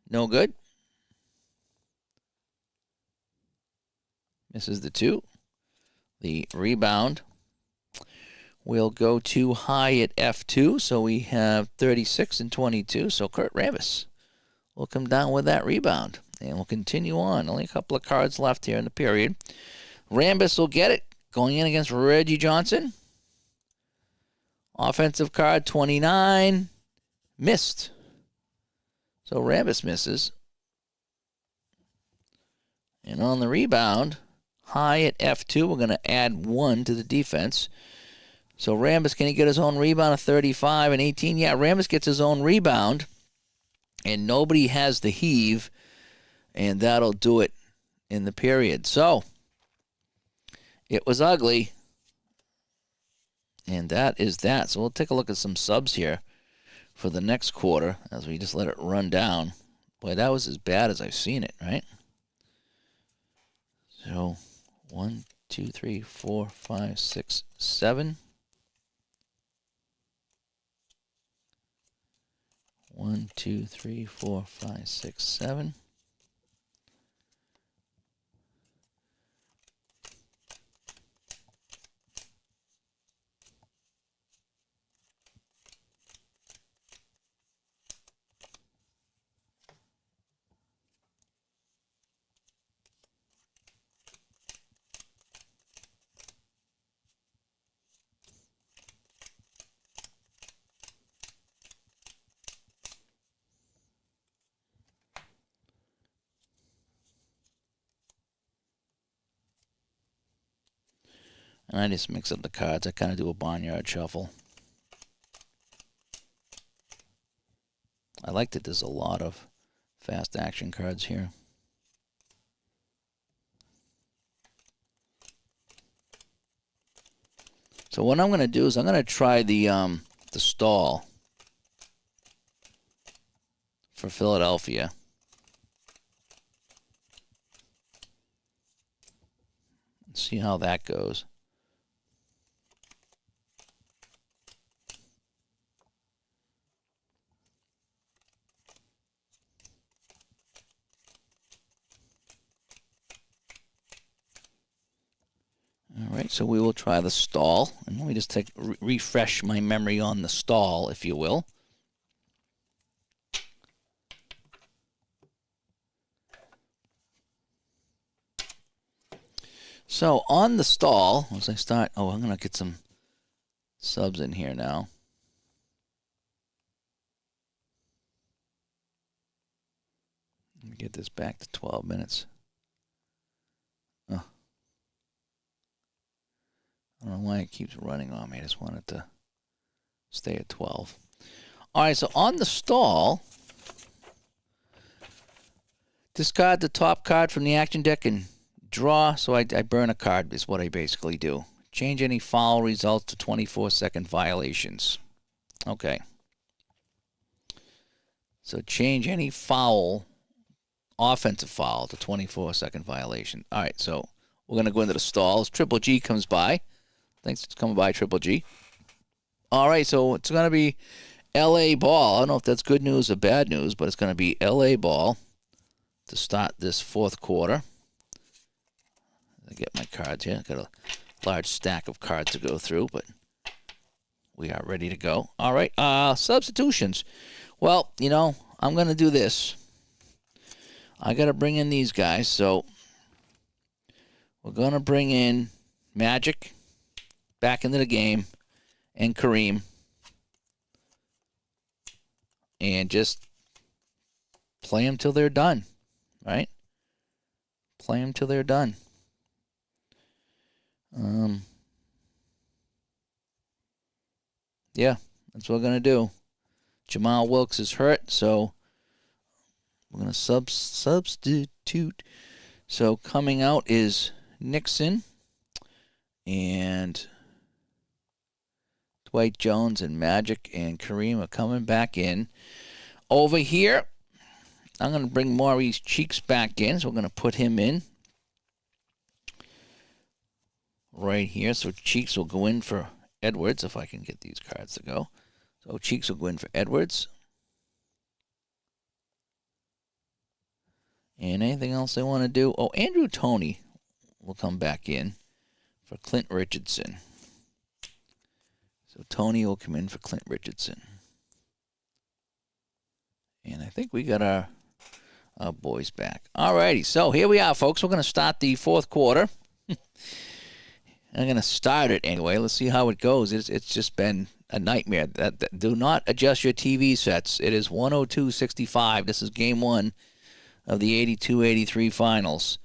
no good. Misses the 2. The rebound will go too high at F2, so we have 36 and 22. So Kurt Rambis will come down with that rebound, and we'll continue on. Only a couple of cards left here in the period. Rambis will get it, going in against Reggie Johnson. Offensive card, 29. Missed. So Rambis misses. And on the rebound, high at F2, we're going to add 1 to the defense. So Rambis, can he get his own rebound of 35 and 18? Yeah, Rambis gets his own rebound, and nobody has the heave, and that'll do it in the period. So it was ugly, and that is that. So we'll take a look at some subs here for the next quarter as we just let it run down. Boy, that was as bad as I've seen it, right? So 1, 2, 3, 4, 5, 6, 7. 1, 2, 3, 4, 5, 6, 7. And I just mix up the cards. I kind of do a barnyard shuffle. I like that there's a lot of fast action cards here. So what I'm going to do is I'm going to try the stall for Philadelphia. Let's see how that goes. All right, so we will try the stall. And let me just refresh my memory on the stall, if you will. So on the stall, as I start, I'm going to get some subs in here now. Let me get this back to 12 minutes. I don't know why it keeps running on me. I just want it to stay at 12. All right, so on the stall, discard the top card from the action deck and draw. So I burn a card is what I basically do. Change any foul results to 24-second violations. Okay. So change any foul, offensive foul, to 24-second violation. All right, so we're going to go into the stalls. Triple G comes by. Thanks for coming by, Triple G. All right, so it's going to be LA ball. I don't know if that's good news or bad news, but it's going to be LA ball to start this fourth quarter. I get my cards here. I've got a large stack of cards to go through, but we are ready to go. All right, substitutions. Well, I'm going to do this. I got to bring in these guys, so we're going to bring in Magic back into the game, and Kareem. And just play them till they're done, right? Play them till they're done. Yeah, that's what we're going to do. Jamal Wilkes is hurt, so we're going to substitute. So coming out is Nixon and Dwight Jones and Magic and Kareem are coming back in. Over here, I'm going to bring Maurice Cheeks back in, so we're going to put him in right here. So Cheeks will go in for Edwards, if I can get these cards to go. So Cheeks will go in for Edwards. And anything else they want to do? Oh, Andrew Toney will come back in for Clint Richardson. So Toney will come in for Clint Richardson. And I think we got our boys back. All righty, so here we are, folks. We're going to start the fourth quarter. I'm going to start it anyway. Let's see how it goes. It's just been a nightmare. Do not adjust your TV sets. It is 102-65. This is game one of the 82-83 finals.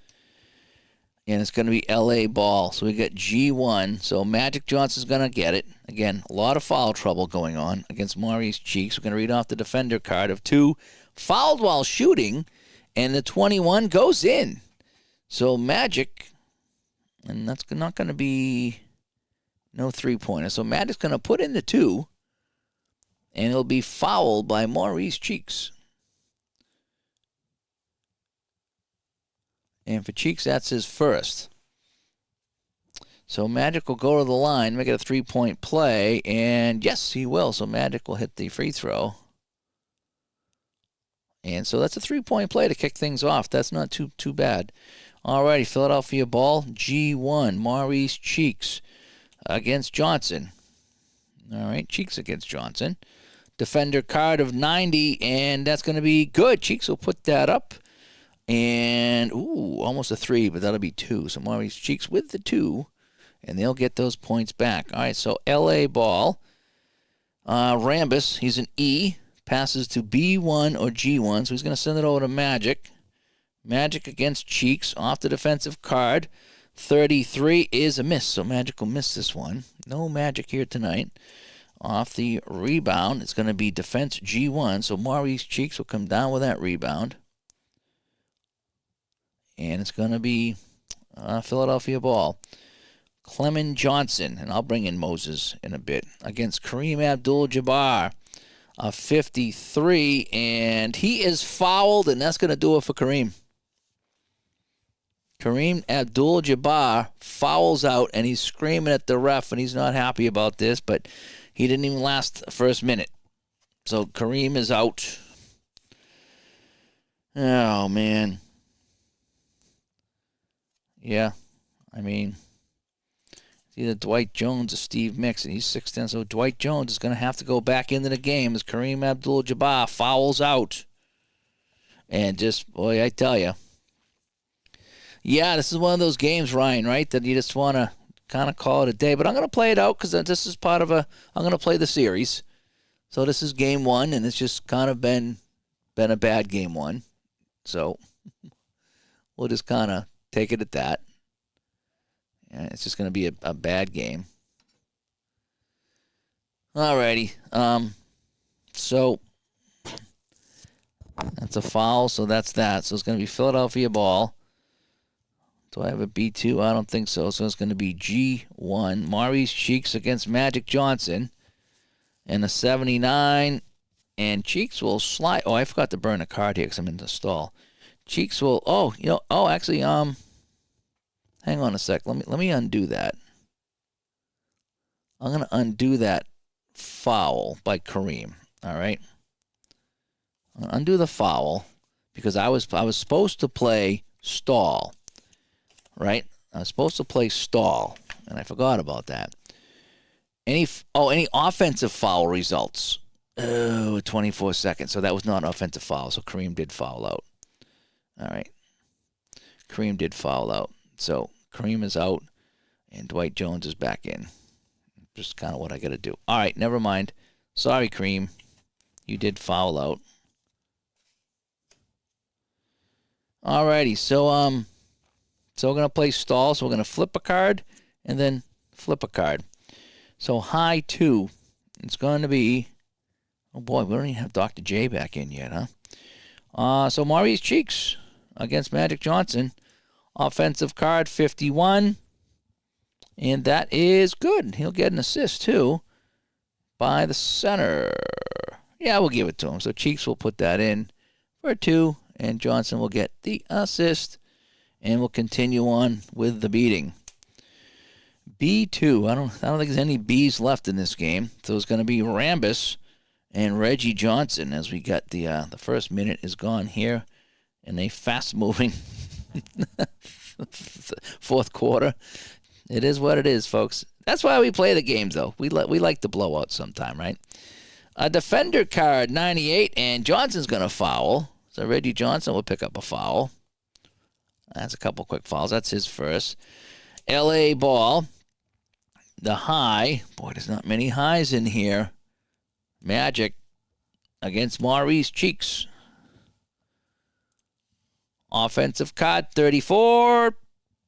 And it's going to be LA ball. So we got G1. So Magic Johnson's going to get it. Again, a lot of foul trouble going on against Maurice Cheeks. We're going to read off the defender card of 2 fouled while shooting, and the 21 goes in. So Magic, and that's not going to be no three-pointer. So Magic's going to put in the 2, and it'll be fouled by Maurice Cheeks. And for Cheeks, that's his first. So Magic will go to the line, make it a three-point play, and yes, he will. So Magic will hit the free throw. And so that's a three-point play to kick things off. That's not too bad. All righty, Philadelphia ball, G1, Maurice Cheeks against Johnson. All right, Cheeks against Johnson. Defender card of 90, and that's going to be good. Cheeks will put that up. And, almost a 3, but that'll be 2. So Maurice Cheeks with the 2, and they'll get those points back. All right, so LA ball. Rambus, he's an E, passes to B1 or G1, so he's going to send it over to Magic. Magic against Cheeks off the defensive card. 33 is a miss, so Magic will miss this one. No Magic here tonight. Off the rebound, it's going to be defense G1, so Maurice Cheeks will come down with that rebound. And it's going to be Philadelphia ball. Clement Johnson, and I'll bring in Moses in a bit, against Kareem Abdul-Jabbar. 53, and he is fouled, and that's going to do it for Kareem. Kareem Abdul-Jabbar fouls out, and he's screaming at the ref, and he's not happy about this, but he didn't even last the first minute. So Kareem is out. Oh, man. Yeah, I mean, it's either Dwight Jones or Steve Mixon. He's 6'10", so Dwight Jones is going to have to go back into the game as Kareem Abdul-Jabbar fouls out. And just, boy, I tell you. Yeah, this is one of those games, Ryan, right, that you just want to kind of call it a day. But I'm going to play it out because this is part of I'm going to play the series. So this is game one, and it's just kind of been a bad game one. So we'll just kind of take it at that. Yeah, it's just going to be a bad game. Alrighty. So that's a foul, so that's that. So it's going to be Philadelphia ball. Do I have a B2? I don't think so. So it's going to be G1. Maurice Cheeks against Magic Johnson. And a 79. And Cheeks will slide. Oh, I forgot to burn a card here because I'm in the stall. Cheeks will, actually, hang on a sec. Let me undo that. I'm going to undo that foul by Kareem. All right. I'm going to undo the foul because I was supposed to play stall. Right? I was supposed to play stall, and I forgot about that. Any offensive foul results. 24 seconds. So that was not an offensive foul. So Kareem did foul out. All right. Kareem did foul out. So Kareem is out. And Dwight Jones is back in. Just kind of what I got to do. All right, never mind. Sorry, Cream. You did foul out. All righty, so we're going to play stall. So we're going to flip a card and then flip a card. So high 2. It's going to be, oh boy, we don't even have Dr. J back in yet, huh? So Maurice Cheeks against Magic Johnson. Offensive card 51. And that is good. He'll get an assist, too, by the center. Yeah, we'll give it to him. So Cheeks will put that in for 2, and Johnson will get the assist, and we'll continue on with the beating. B2. I don't think there's any B's left in this game. So it's going to be Rambis and Reggie Johnson as we got the first minute is gone here in a fast-moving fourth quarter. It is what it is, folks. That's why we play the games, though. We like the blowout sometime, right? A defender card, 98, and Johnson's going to foul. So Reggie Johnson will pick up a foul. That's a couple quick fouls. That's his first. LA ball. The high. Boy, there's not many highs in here. Magic against Maurice Cheeks. Offensive card, 34.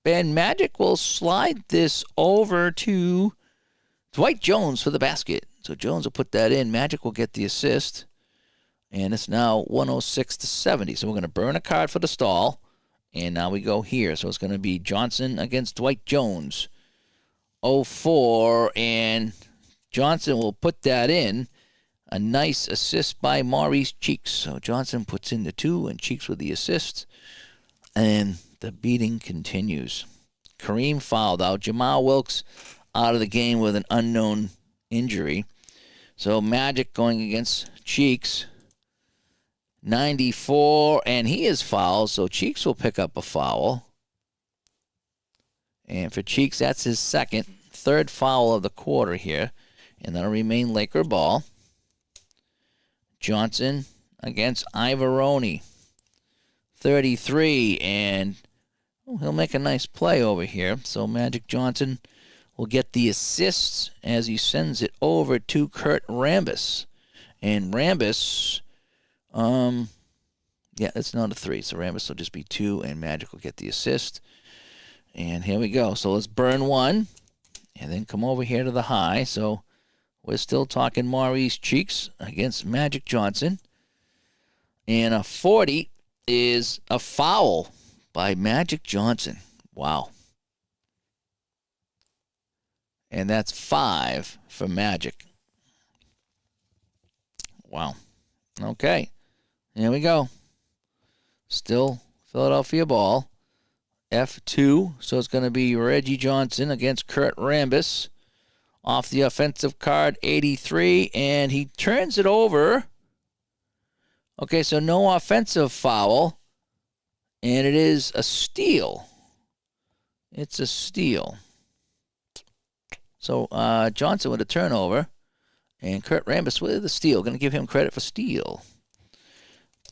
And Magic will slide this over to Dwight Jones for the basket. So Jones will put that in. Magic will get the assist. And it's now 106-70. So we're going to burn a card for the stall. And now we go here. So it's going to be Johnson against Dwight Jones. 04. And Johnson will put that in. A nice assist by Maurice Cheeks. So Johnson puts in the 2 and Cheeks with the assist. And the beating continues. Kareem fouled out. Jamal Wilkes out of the game with an unknown injury. So Magic going against Cheeks. 94, and he is fouled, so Cheeks will pick up a foul. And for Cheeks, that's his third foul of the quarter here. And that'll remain Laker ball. Johnson against Ivoroni. 33, and he'll make a nice play over here. So Magic Johnson will get the assists as he sends it over to Kurt Rambis. And Rambis, it's not a 3. So Rambis will just be 2, and Magic will get the assist. And here we go. So let's burn 1, and then come over here to the high. So we're still talking Maurice Cheeks against Magic Johnson. And a 40 is a foul by Magic Johnson. Wow. And that's 5 for Magic. Wow. Okay. Here we go. Still Philadelphia ball. F2. So it's going to be Reggie Johnson against Kurt Rambis. Off the offensive card, 83. And he turns it over. Okay, so no offensive foul, and it is a steal. It's a steal. So Johnson with a turnover, and Kurt Rambis with a steal. Going to give him credit for steal.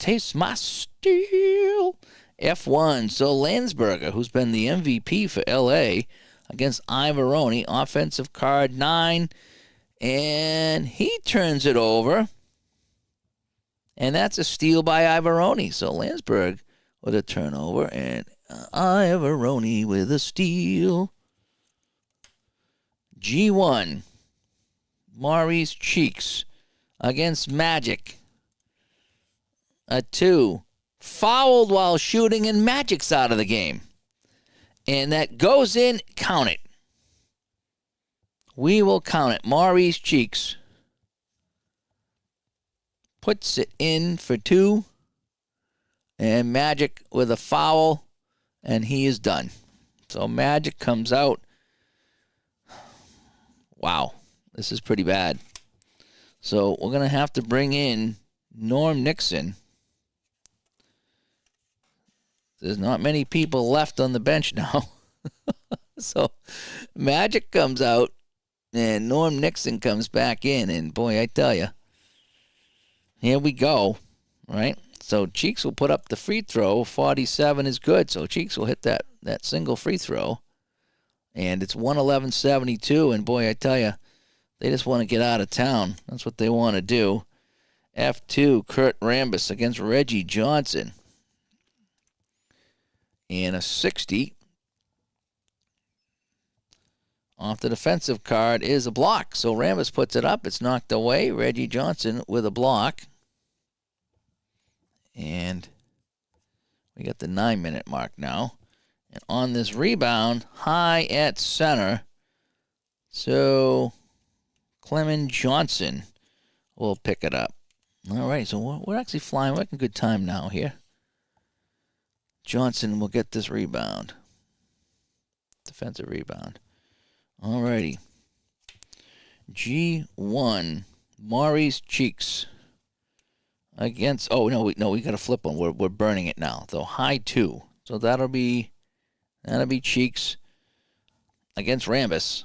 Taste my steal. F1. So Landsberger, who's been the MVP for LA, against Ivoroni. Offensive card 9, and he turns it over. And that's a steal by Ivoroni. So Landsberg with a turnover, and Ivoroni with a steal. G1. Maurice Cheeks against Magic. A 2. Fouled while shooting, and Magic's out of the game. And that goes in. Count it. We will count it. Maurice Cheeks puts it in for 2. And Magic with a foul. And he is done. So Magic comes out. Wow. This is pretty bad. So we're going to have to bring in Norm Nixon. There's not many people left on the bench now. So Magic comes out. And Norm Nixon comes back in. And boy, I tell you. Here we go, right? So Cheeks will put up the free throw. 47 is good. So Cheeks will hit that single free throw. And it's 111.72. And boy, I tell you, they just want to get out of town. That's what they want to do. F2, Kurt Rambis against Reggie Johnson. And a 60. Off the defensive card is a block. So Rambis puts it up. It's knocked away. Reggie Johnson with a block. And we got the 9-minute mark now. And on this rebound, high at center. So Clemon Johnson will pick it up. All right, so we're actually flying. We're making good time now here. Johnson will get this rebound. Defensive rebound. All righty. G1, Maurice Cheeks against. Oh no, we got to flip one. We're burning it now. So high 2. So that'll be Cheeks against Rambis.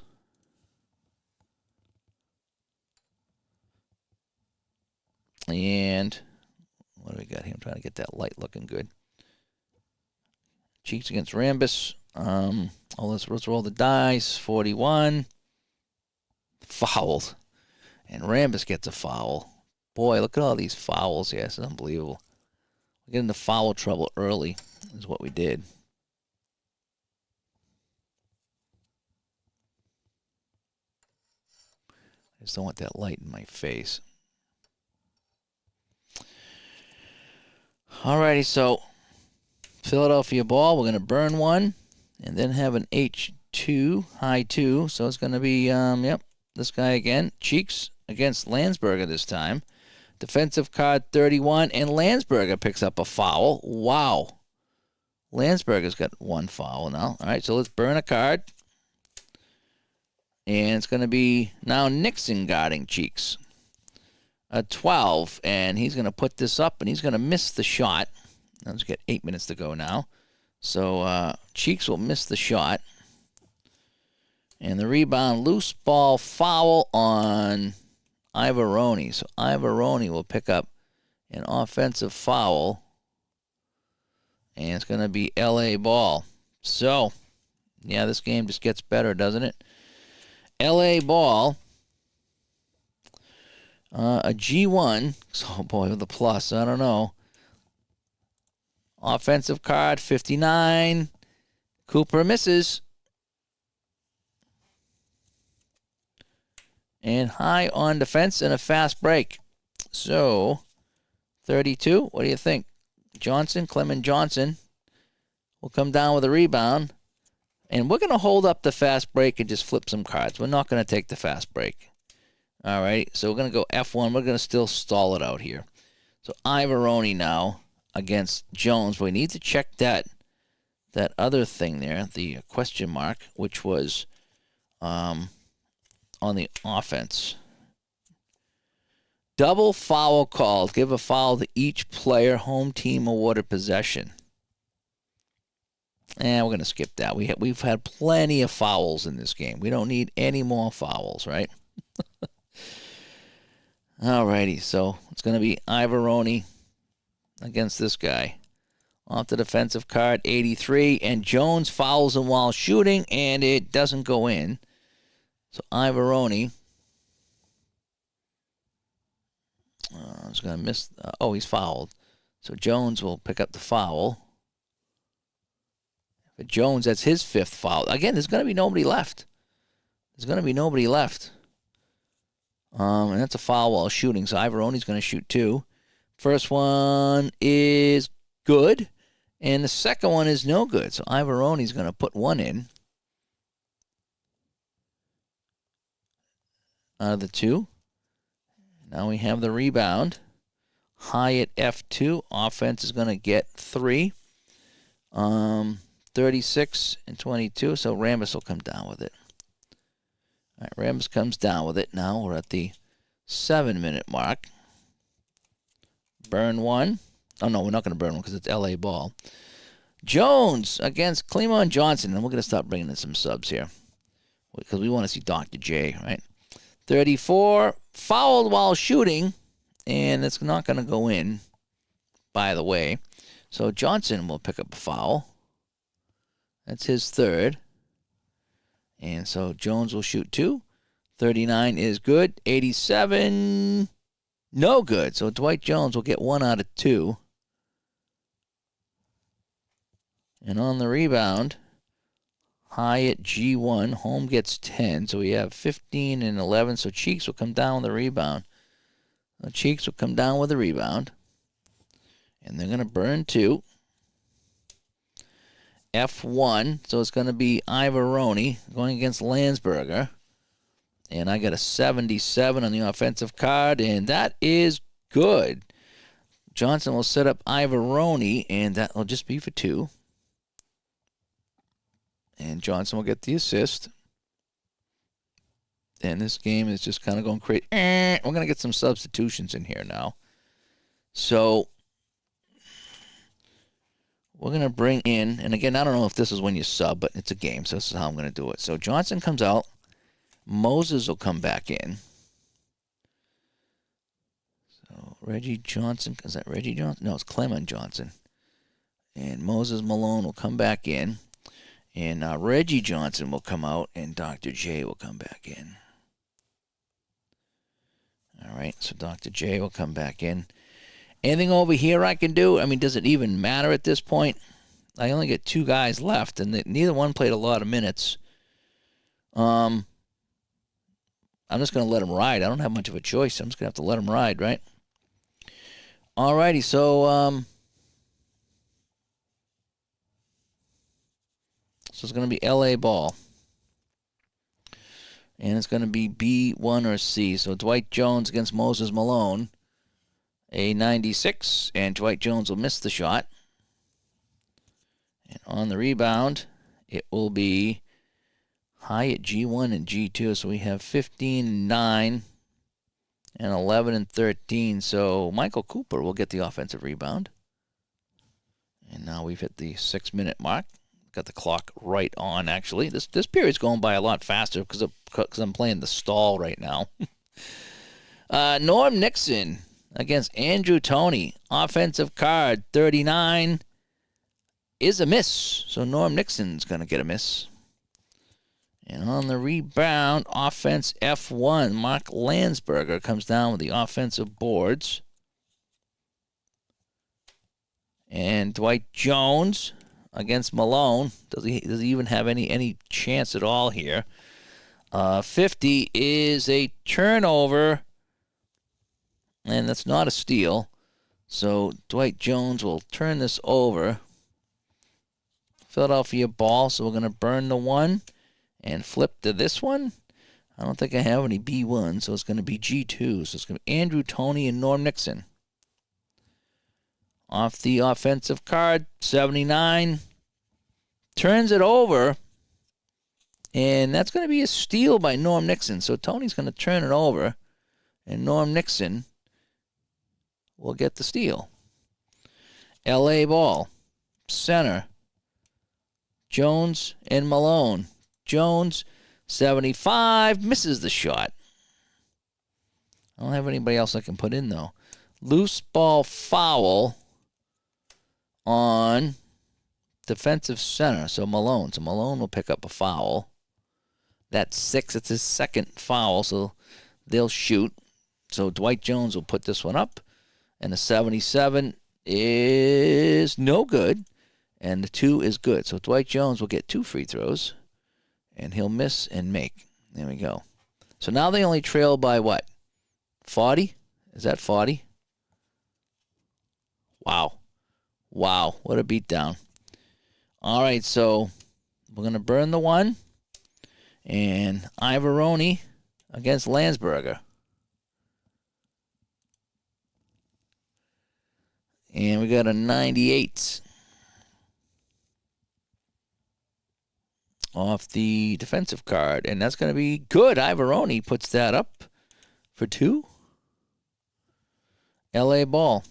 And what do we got here? I'm trying to get that light looking good. Cheeks against Rambis. Let's roll the dice. 41. Fouled. And Rambis gets a foul. Boy, look at all these fouls here. It's unbelievable. We get into foul trouble early is what we did. I just don't want that light in my face. Alrighty, so Philadelphia ball. We're going to burn one and then have an H2, high 2. So it's going to be, this guy again. Cheeks against Landsberger this time. Defensive card 31, and Landsberger picks up a foul. Wow. Landsberger's got one foul now. All right, so let's burn a card. And it's going to be now Nixon guarding Cheeks. A 12, and he's going to put this up, and he's going to miss the shot. Let's get 8 minutes to go now. So Cheeks will miss the shot. And the rebound, loose ball foul on Ivaroni. So Ivaroni will pick up an offensive foul. And it's going to be LA ball. So, yeah, this game just gets better, doesn't it? LA ball. A G1. Oh, boy, with a plus. I don't know. Offensive card, 59. Cooper misses. And high on defense and a fast break. So, 32. What do you think? Clemon Johnson will come down with a rebound. And we're going to hold up the fast break and just flip some cards. We're not going to take the fast break. All right, so we're going to go F1. We're going to still stall it out here. So Ivaroni now against Jones. We need to check that other thing there, the question mark, which was on the offense. Double foul called. Give a foul to each player. Home team awarded possession. And we're going to skip that. We've had plenty of fouls in this game. We don't need any more fouls, right? Alrighty, so it's going to be Ivaroni against this guy. Off the defensive card, 83. And Jones fouls him while shooting, and it doesn't go in. So Ivaroni is going to miss. He's fouled. So Jones will pick up the foul. But Jones, that's his 5th foul. Again, there's going to be nobody left. And that's a foul while shooting. So Ivaroni's going to shoot 2. First one is good. And the second one is no good. So Ivaroni's going to put 1 in. Out of the 2. Now we have the rebound. High at F2. Offense is going to get 3. 36 and 22. So Rambis will come down with it. All right, Rambis comes down with it. Now we're at the 7-minute mark. Burn 1. Oh, no, we're not going to burn 1 because it's LA ball. Jones against Clemon Johnson. And we're going to start bringing in some subs here because we want to see Dr. J, right? 34. Fouled while shooting. And it's not going to go in, by the way. So Johnson will pick up a foul. That's his 3rd. And so Jones will shoot 2. 39 is good. 87, no good. So Dwight Jones will get 1 out of 2. And on the rebound, Hyatt G1, home gets 10. So we have 15 and 11. So Cheeks will come down with the rebound. Cheeks will come down with the rebound. And they're going to burn 2. F1, so it's going to be Ivaroni going against Landsberger. And I got a 77 on the offensive card, and that is good. Johnson will set up Ivaroni, and that will just be for 2. And Johnson will get the assist. And this game is just kind of going crazy. We're going to get some substitutions in here now. So we're going to bring in, and again, I don't know if this is when you sub, but it's a game, so this is how I'm going to do it. So Johnson comes out. Moses will come back in. So Reggie Johnson, is that Reggie Johnson? No, it's Clement Johnson. And Moses Malone will come back in. And Reggie Johnson will come out, and Dr. J will come back in. All right, so Dr. J will come back in. Anything over here I can do? I mean, does it even matter at this point? I only get 2 guys left, and neither one played a lot of minutes. I'm just going to let him ride. I don't have much of a choice. I'm just going to have to let him ride, right? All righty, so it's going to be LA ball. And it's going to be B1 or C. So Dwight Jones against Moses Malone. A 96, and Dwight Jones will miss the shot. And on the rebound, it will be Hyatt G1 and G2. So we have 15 and 9 and 11 and 13. So Michael Cooper will get the offensive rebound. And now we've hit the 6-minute mark. Got the clock right on, actually. This period's going by a lot faster because I'm playing the stall right now. Norm Nixon against Andrew Toney. Offensive card, 39 is a miss. So Norm Nixon's going to get a miss. And on the rebound, offense F1, Mark Landsberger comes down with the offensive boards. And Dwight Jones against Malone. Does he even have any chance at all here? 50 is a turnover. And that's not a steal. So Dwight Jones will turn this over. Philadelphia ball. So we're going to burn the 1 and flip to this one. I don't think I have any B1, so it's going to be G2. So it's going to be Andrew Toney and Norm Nixon. Off the offensive card, 79. Turns it over. And that's going to be a steal by Norm Nixon. So Toney's going to turn it over. And Norm Nixon will get the steal. LA ball. Center. Jones and Malone. Jones, 75. Misses the shot. I don't have anybody else I can put in, though. Loose ball foul on defensive center. So Malone. So Malone will pick up a foul. That's 6. It's his second foul, so they'll shoot. So Dwight Jones will put this one up. And the 77 is no good. And the 2 is good. So Dwight Jones will get 2 free throws. And he'll miss and make. There we go. So now they only trail by what? 40? Is that 40? Wow. Wow. What a beatdown. All right, so we're going to burn the 1. And Ivaroni against Landsberger. And we got a 98 off the defensive card. And that's going to be good. Ivaroni puts that up for 2. LA ball.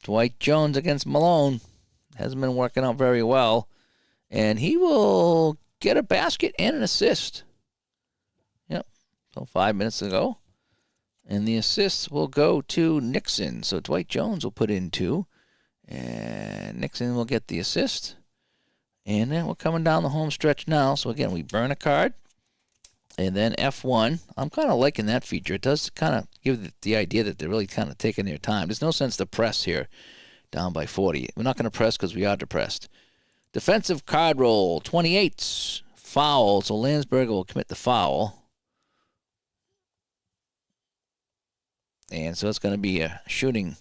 Dwight Jones against Malone. Hasn't been working out very well. And he will get a basket and an assist. Yep. So 5 minutes ago. And the assists will go to Nixon. So Dwight Jones will put in 2. And Nixon will get the assist. And then we're coming down the home stretch now. So again, we burn a card. And then F1. I'm kind of liking that feature. It does kind of give the idea that they're really kind of taking their time. There's no sense to press here down by 40. We're not going to press because we are depressed. Defensive card roll, 28. Foul. So Landsberger will commit the foul. And so it's going to be a shooting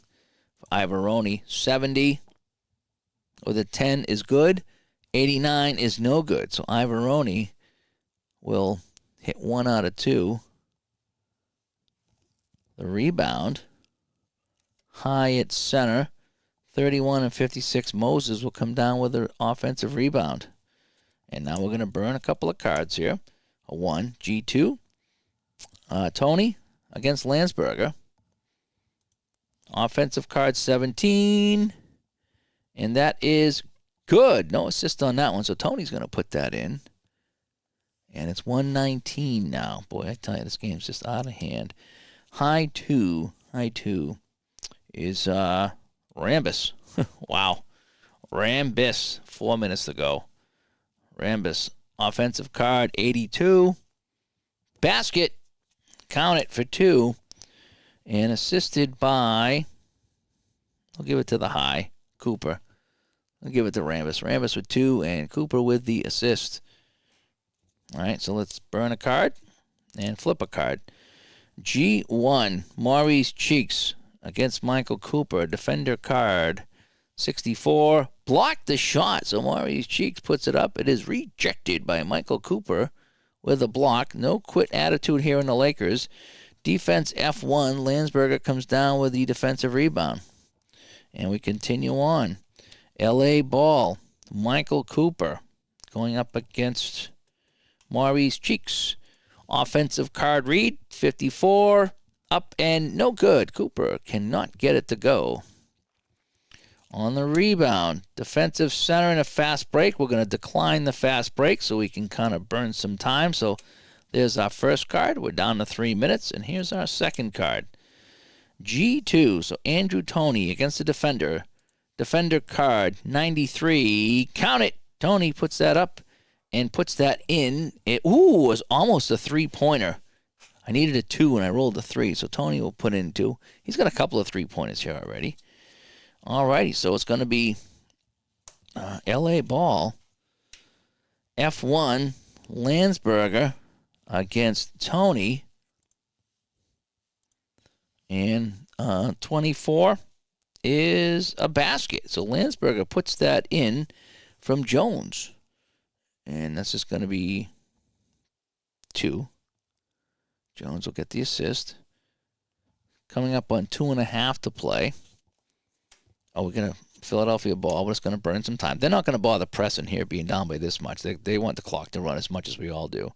for Ivaroni. 70 with a 10 is good. 89 is no good. So Ivaroni will hit 1 out of 2. The rebound. High at center. 31 and 56. Moses will come down with an offensive rebound. And now we're going to burn a couple of cards here. A 1, G2. Tony against Landsberger. Offensive card 17. And that is good. No assist on that one. So Tony's going to put that in. And it's 119 now. Boy, I tell you, this game's just out of hand. High 2 is Rambis. Wow. Rambis. 4 minutes to go. Rambis. Offensive card 82. Basket. Count it for 2. And assisted by, I'll give it to the high, Cooper. I'll give it to Rambis. Rambis with 2 and Cooper with the assist. All right, so let's burn a card and flip a card. G1, Maurice Cheeks against Michael Cooper. Defender card, 64. Blocked the shot, so Maurice Cheeks puts it up. It is rejected by Michael Cooper with a block. No quit attitude here in the Lakers. Defense F1, Landsberger comes down with the defensive rebound. And we continue on. LA ball, Michael Cooper going up against Maurice Cheeks. Offensive card read, 54, up and no good. Cooper cannot get it to go. On the rebound, defensive center and a fast break. We're going to decline the fast break so we can kind of burn some time. So there's our first card. We're down to 3 minutes. And here's our second card. G2, so Andrew Toney against the defender. Defender card, 93. Count it. Toney puts that up and puts that in. It was almost a three-pointer. I needed a 2 and I rolled a 3, so Toney will put in 2. He's got a couple of three-pointers here already. All righty, so it's going to be LA ball. F1, Landsberger against Toney. And 24 is a basket. So Landsberger puts that in from Jones. And that's just going to be 2. Jones will get the assist. Coming up on 2.5 to play. Oh, we're going to Philadelphia ball, but it's going to burn some time. They're not going to bother pressing here, being down by this much. They want the clock to run as much as we all do.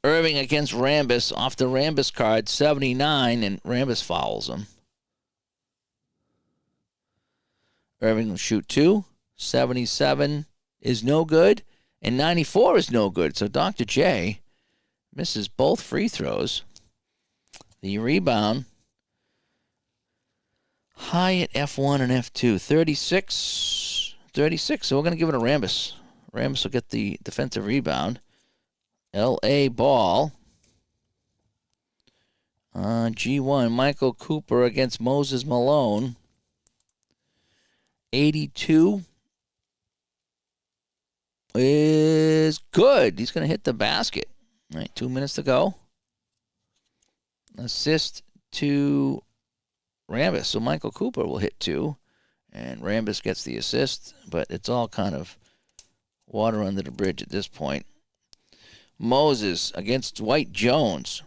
Irving against Rambis, off the Rambis card, 79, and Rambis fouls him. Irving will shoot 2. 77 is no good, and 94 is no good. So Dr. J misses both free throws. The rebound, high at F1 and F2, 36. So we're going to give it to Rambis. Rambis will get the defensive rebound. LA ball. G1, Michael Cooper against Moses Malone. 82 is good. He's going to hit the basket. All right, 2 minutes to go. Assist to Rambis. So Michael Cooper will hit 2, and Rambis gets the assist, but it's all kind of water under the bridge at this point. Moses against Dwight Jones.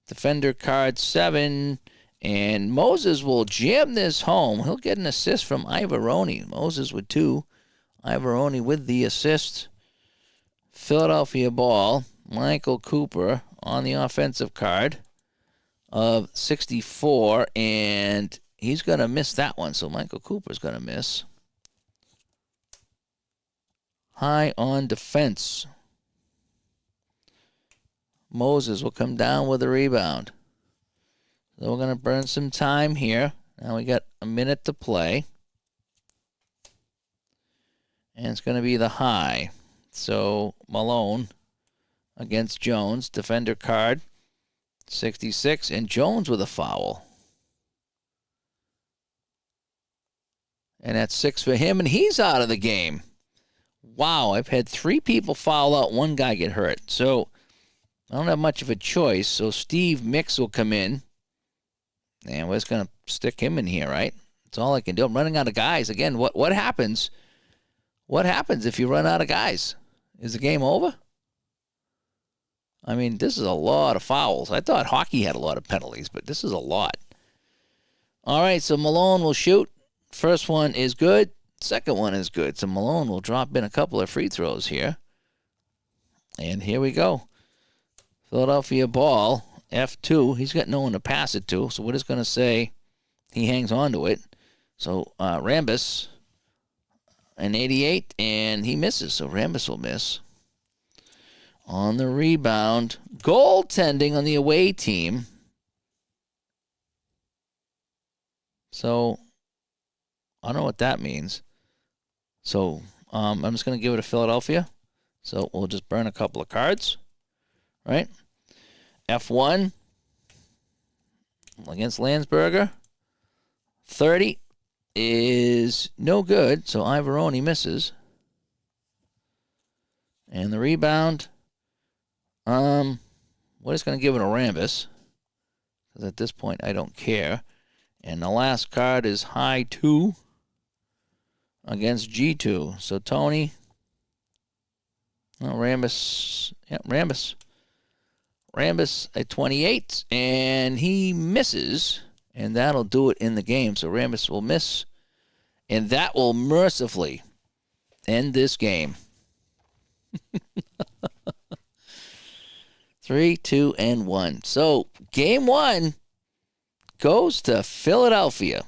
Defender card 7, and Moses will jam this home. He'll get an assist from Ivaroni. Moses with 2. Ivaroni with the assist. Philadelphia ball. Michael Cooper on the offensive card of 64, and he's going to miss that one. So Michael Cooper's going to miss. High on defense. Moses will come down with a rebound. So we're going to burn some time here. Now we got a minute to play. And it's going to be the high. So Malone against Jones. Defender card, 66. And Jones with a foul. And that's 6 for him, and he's out of the game. Wow, I've had 3 people foul out, 1 guy get hurt. So I don't have much of a choice. So Steve Mix will come in. And we're just going to stick him in here, right? That's all I can do. I'm running out of guys. Again, what happens? What happens if you run out of guys? Is the game over? I mean, this is a lot of fouls. I thought hockey had a lot of penalties, but this is a lot. All right, so Malone will shoot. First one is good. Second one is good. So Malone will drop in a couple of free throws here. And here we go. Philadelphia ball, F2. He's got no one to pass it to, so we're just going to say he hangs on to it. So Rambis, an 88, and he misses. So Rambis will miss. On the rebound, goaltending on the away team. So I don't know what that means. So I'm just going to give it to Philadelphia. So we'll just burn a couple of cards, right? F1 against Landsberger. 30 is no good, so Ivoroni misses. And the rebound, we're just going to give it a Rambis, because at this point I don't care. And the last card is high 2 against G2. So Tony, Rambis, Rambis at 28, and he misses, and that'll do it in the game. So Rambis will miss, and that will mercifully end this game. 3, 2, and 1. So game 1 goes to Philadelphia.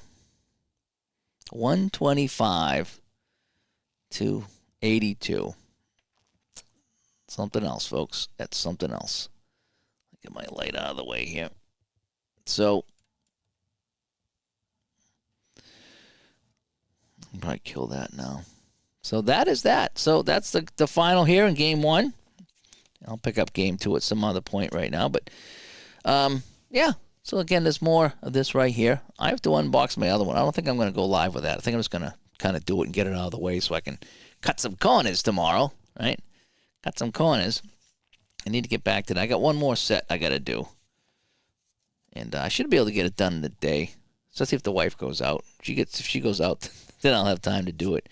125 to 82. Something else, folks. That's something else. Get my light out of the way here. So I'll probably kill that now. So that is that. So that's the final here in game 1. I'll pick up game 2 at some other point right now. But, yeah. So, again, there's more of this right here. I have to unbox my other one. I don't think I'm going to go live with that. I think I'm just going to kind of do it and get it out of the way so I can cut some corners tomorrow, right? Cut some corners. I need to get back to that. I got one more set I got to do. And I should be able to get it done in a day, especially if the wife goes out. If she goes out, then I'll have time to do it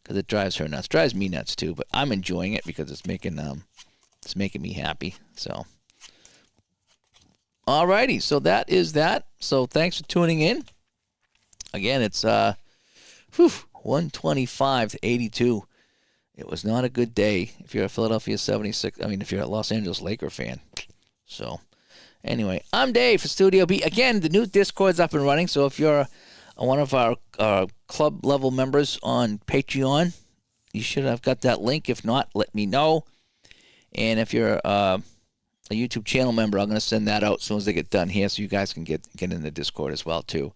because it drives her nuts. It drives me nuts, too, but I'm enjoying it because it's making me happy, so... Alrighty, so that is that. So thanks for tuning in. Again, it's 125 to 82. It was not a good day if you're a Philadelphia 76. I mean, if you're a Los Angeles Laker fan. So, anyway, I'm Dave for Studio B. Again, the new Discord's up and running. So if you're one of our club level members on Patreon, you should have got that link. If not, let me know. And if you're a YouTube channel member, I'm going to send that out as soon as they get done here so you guys can get in the Discord as well, too.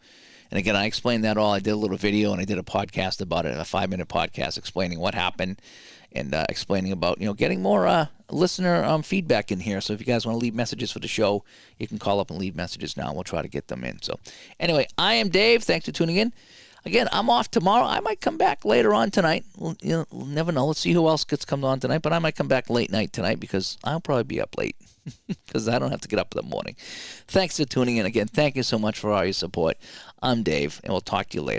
And again, I explained that all. I did a little video and I did a podcast about it, a 5-minute podcast explaining what happened and explaining about, getting more listener feedback in here. So if you guys want to leave messages for the show, you can call up and leave messages now. We'll try to get them in. So anyway, I am Dave. Thanks for tuning in. Again, I'm off tomorrow. I might come back later on tonight. We'll never know. Let's see who else comes on tonight. But I might come back late night tonight because I'll probably be up late because I don't have to get up in the morning. Thanks for tuning in again. Thank you so much for all your support. I'm Dave, and we'll talk to you later.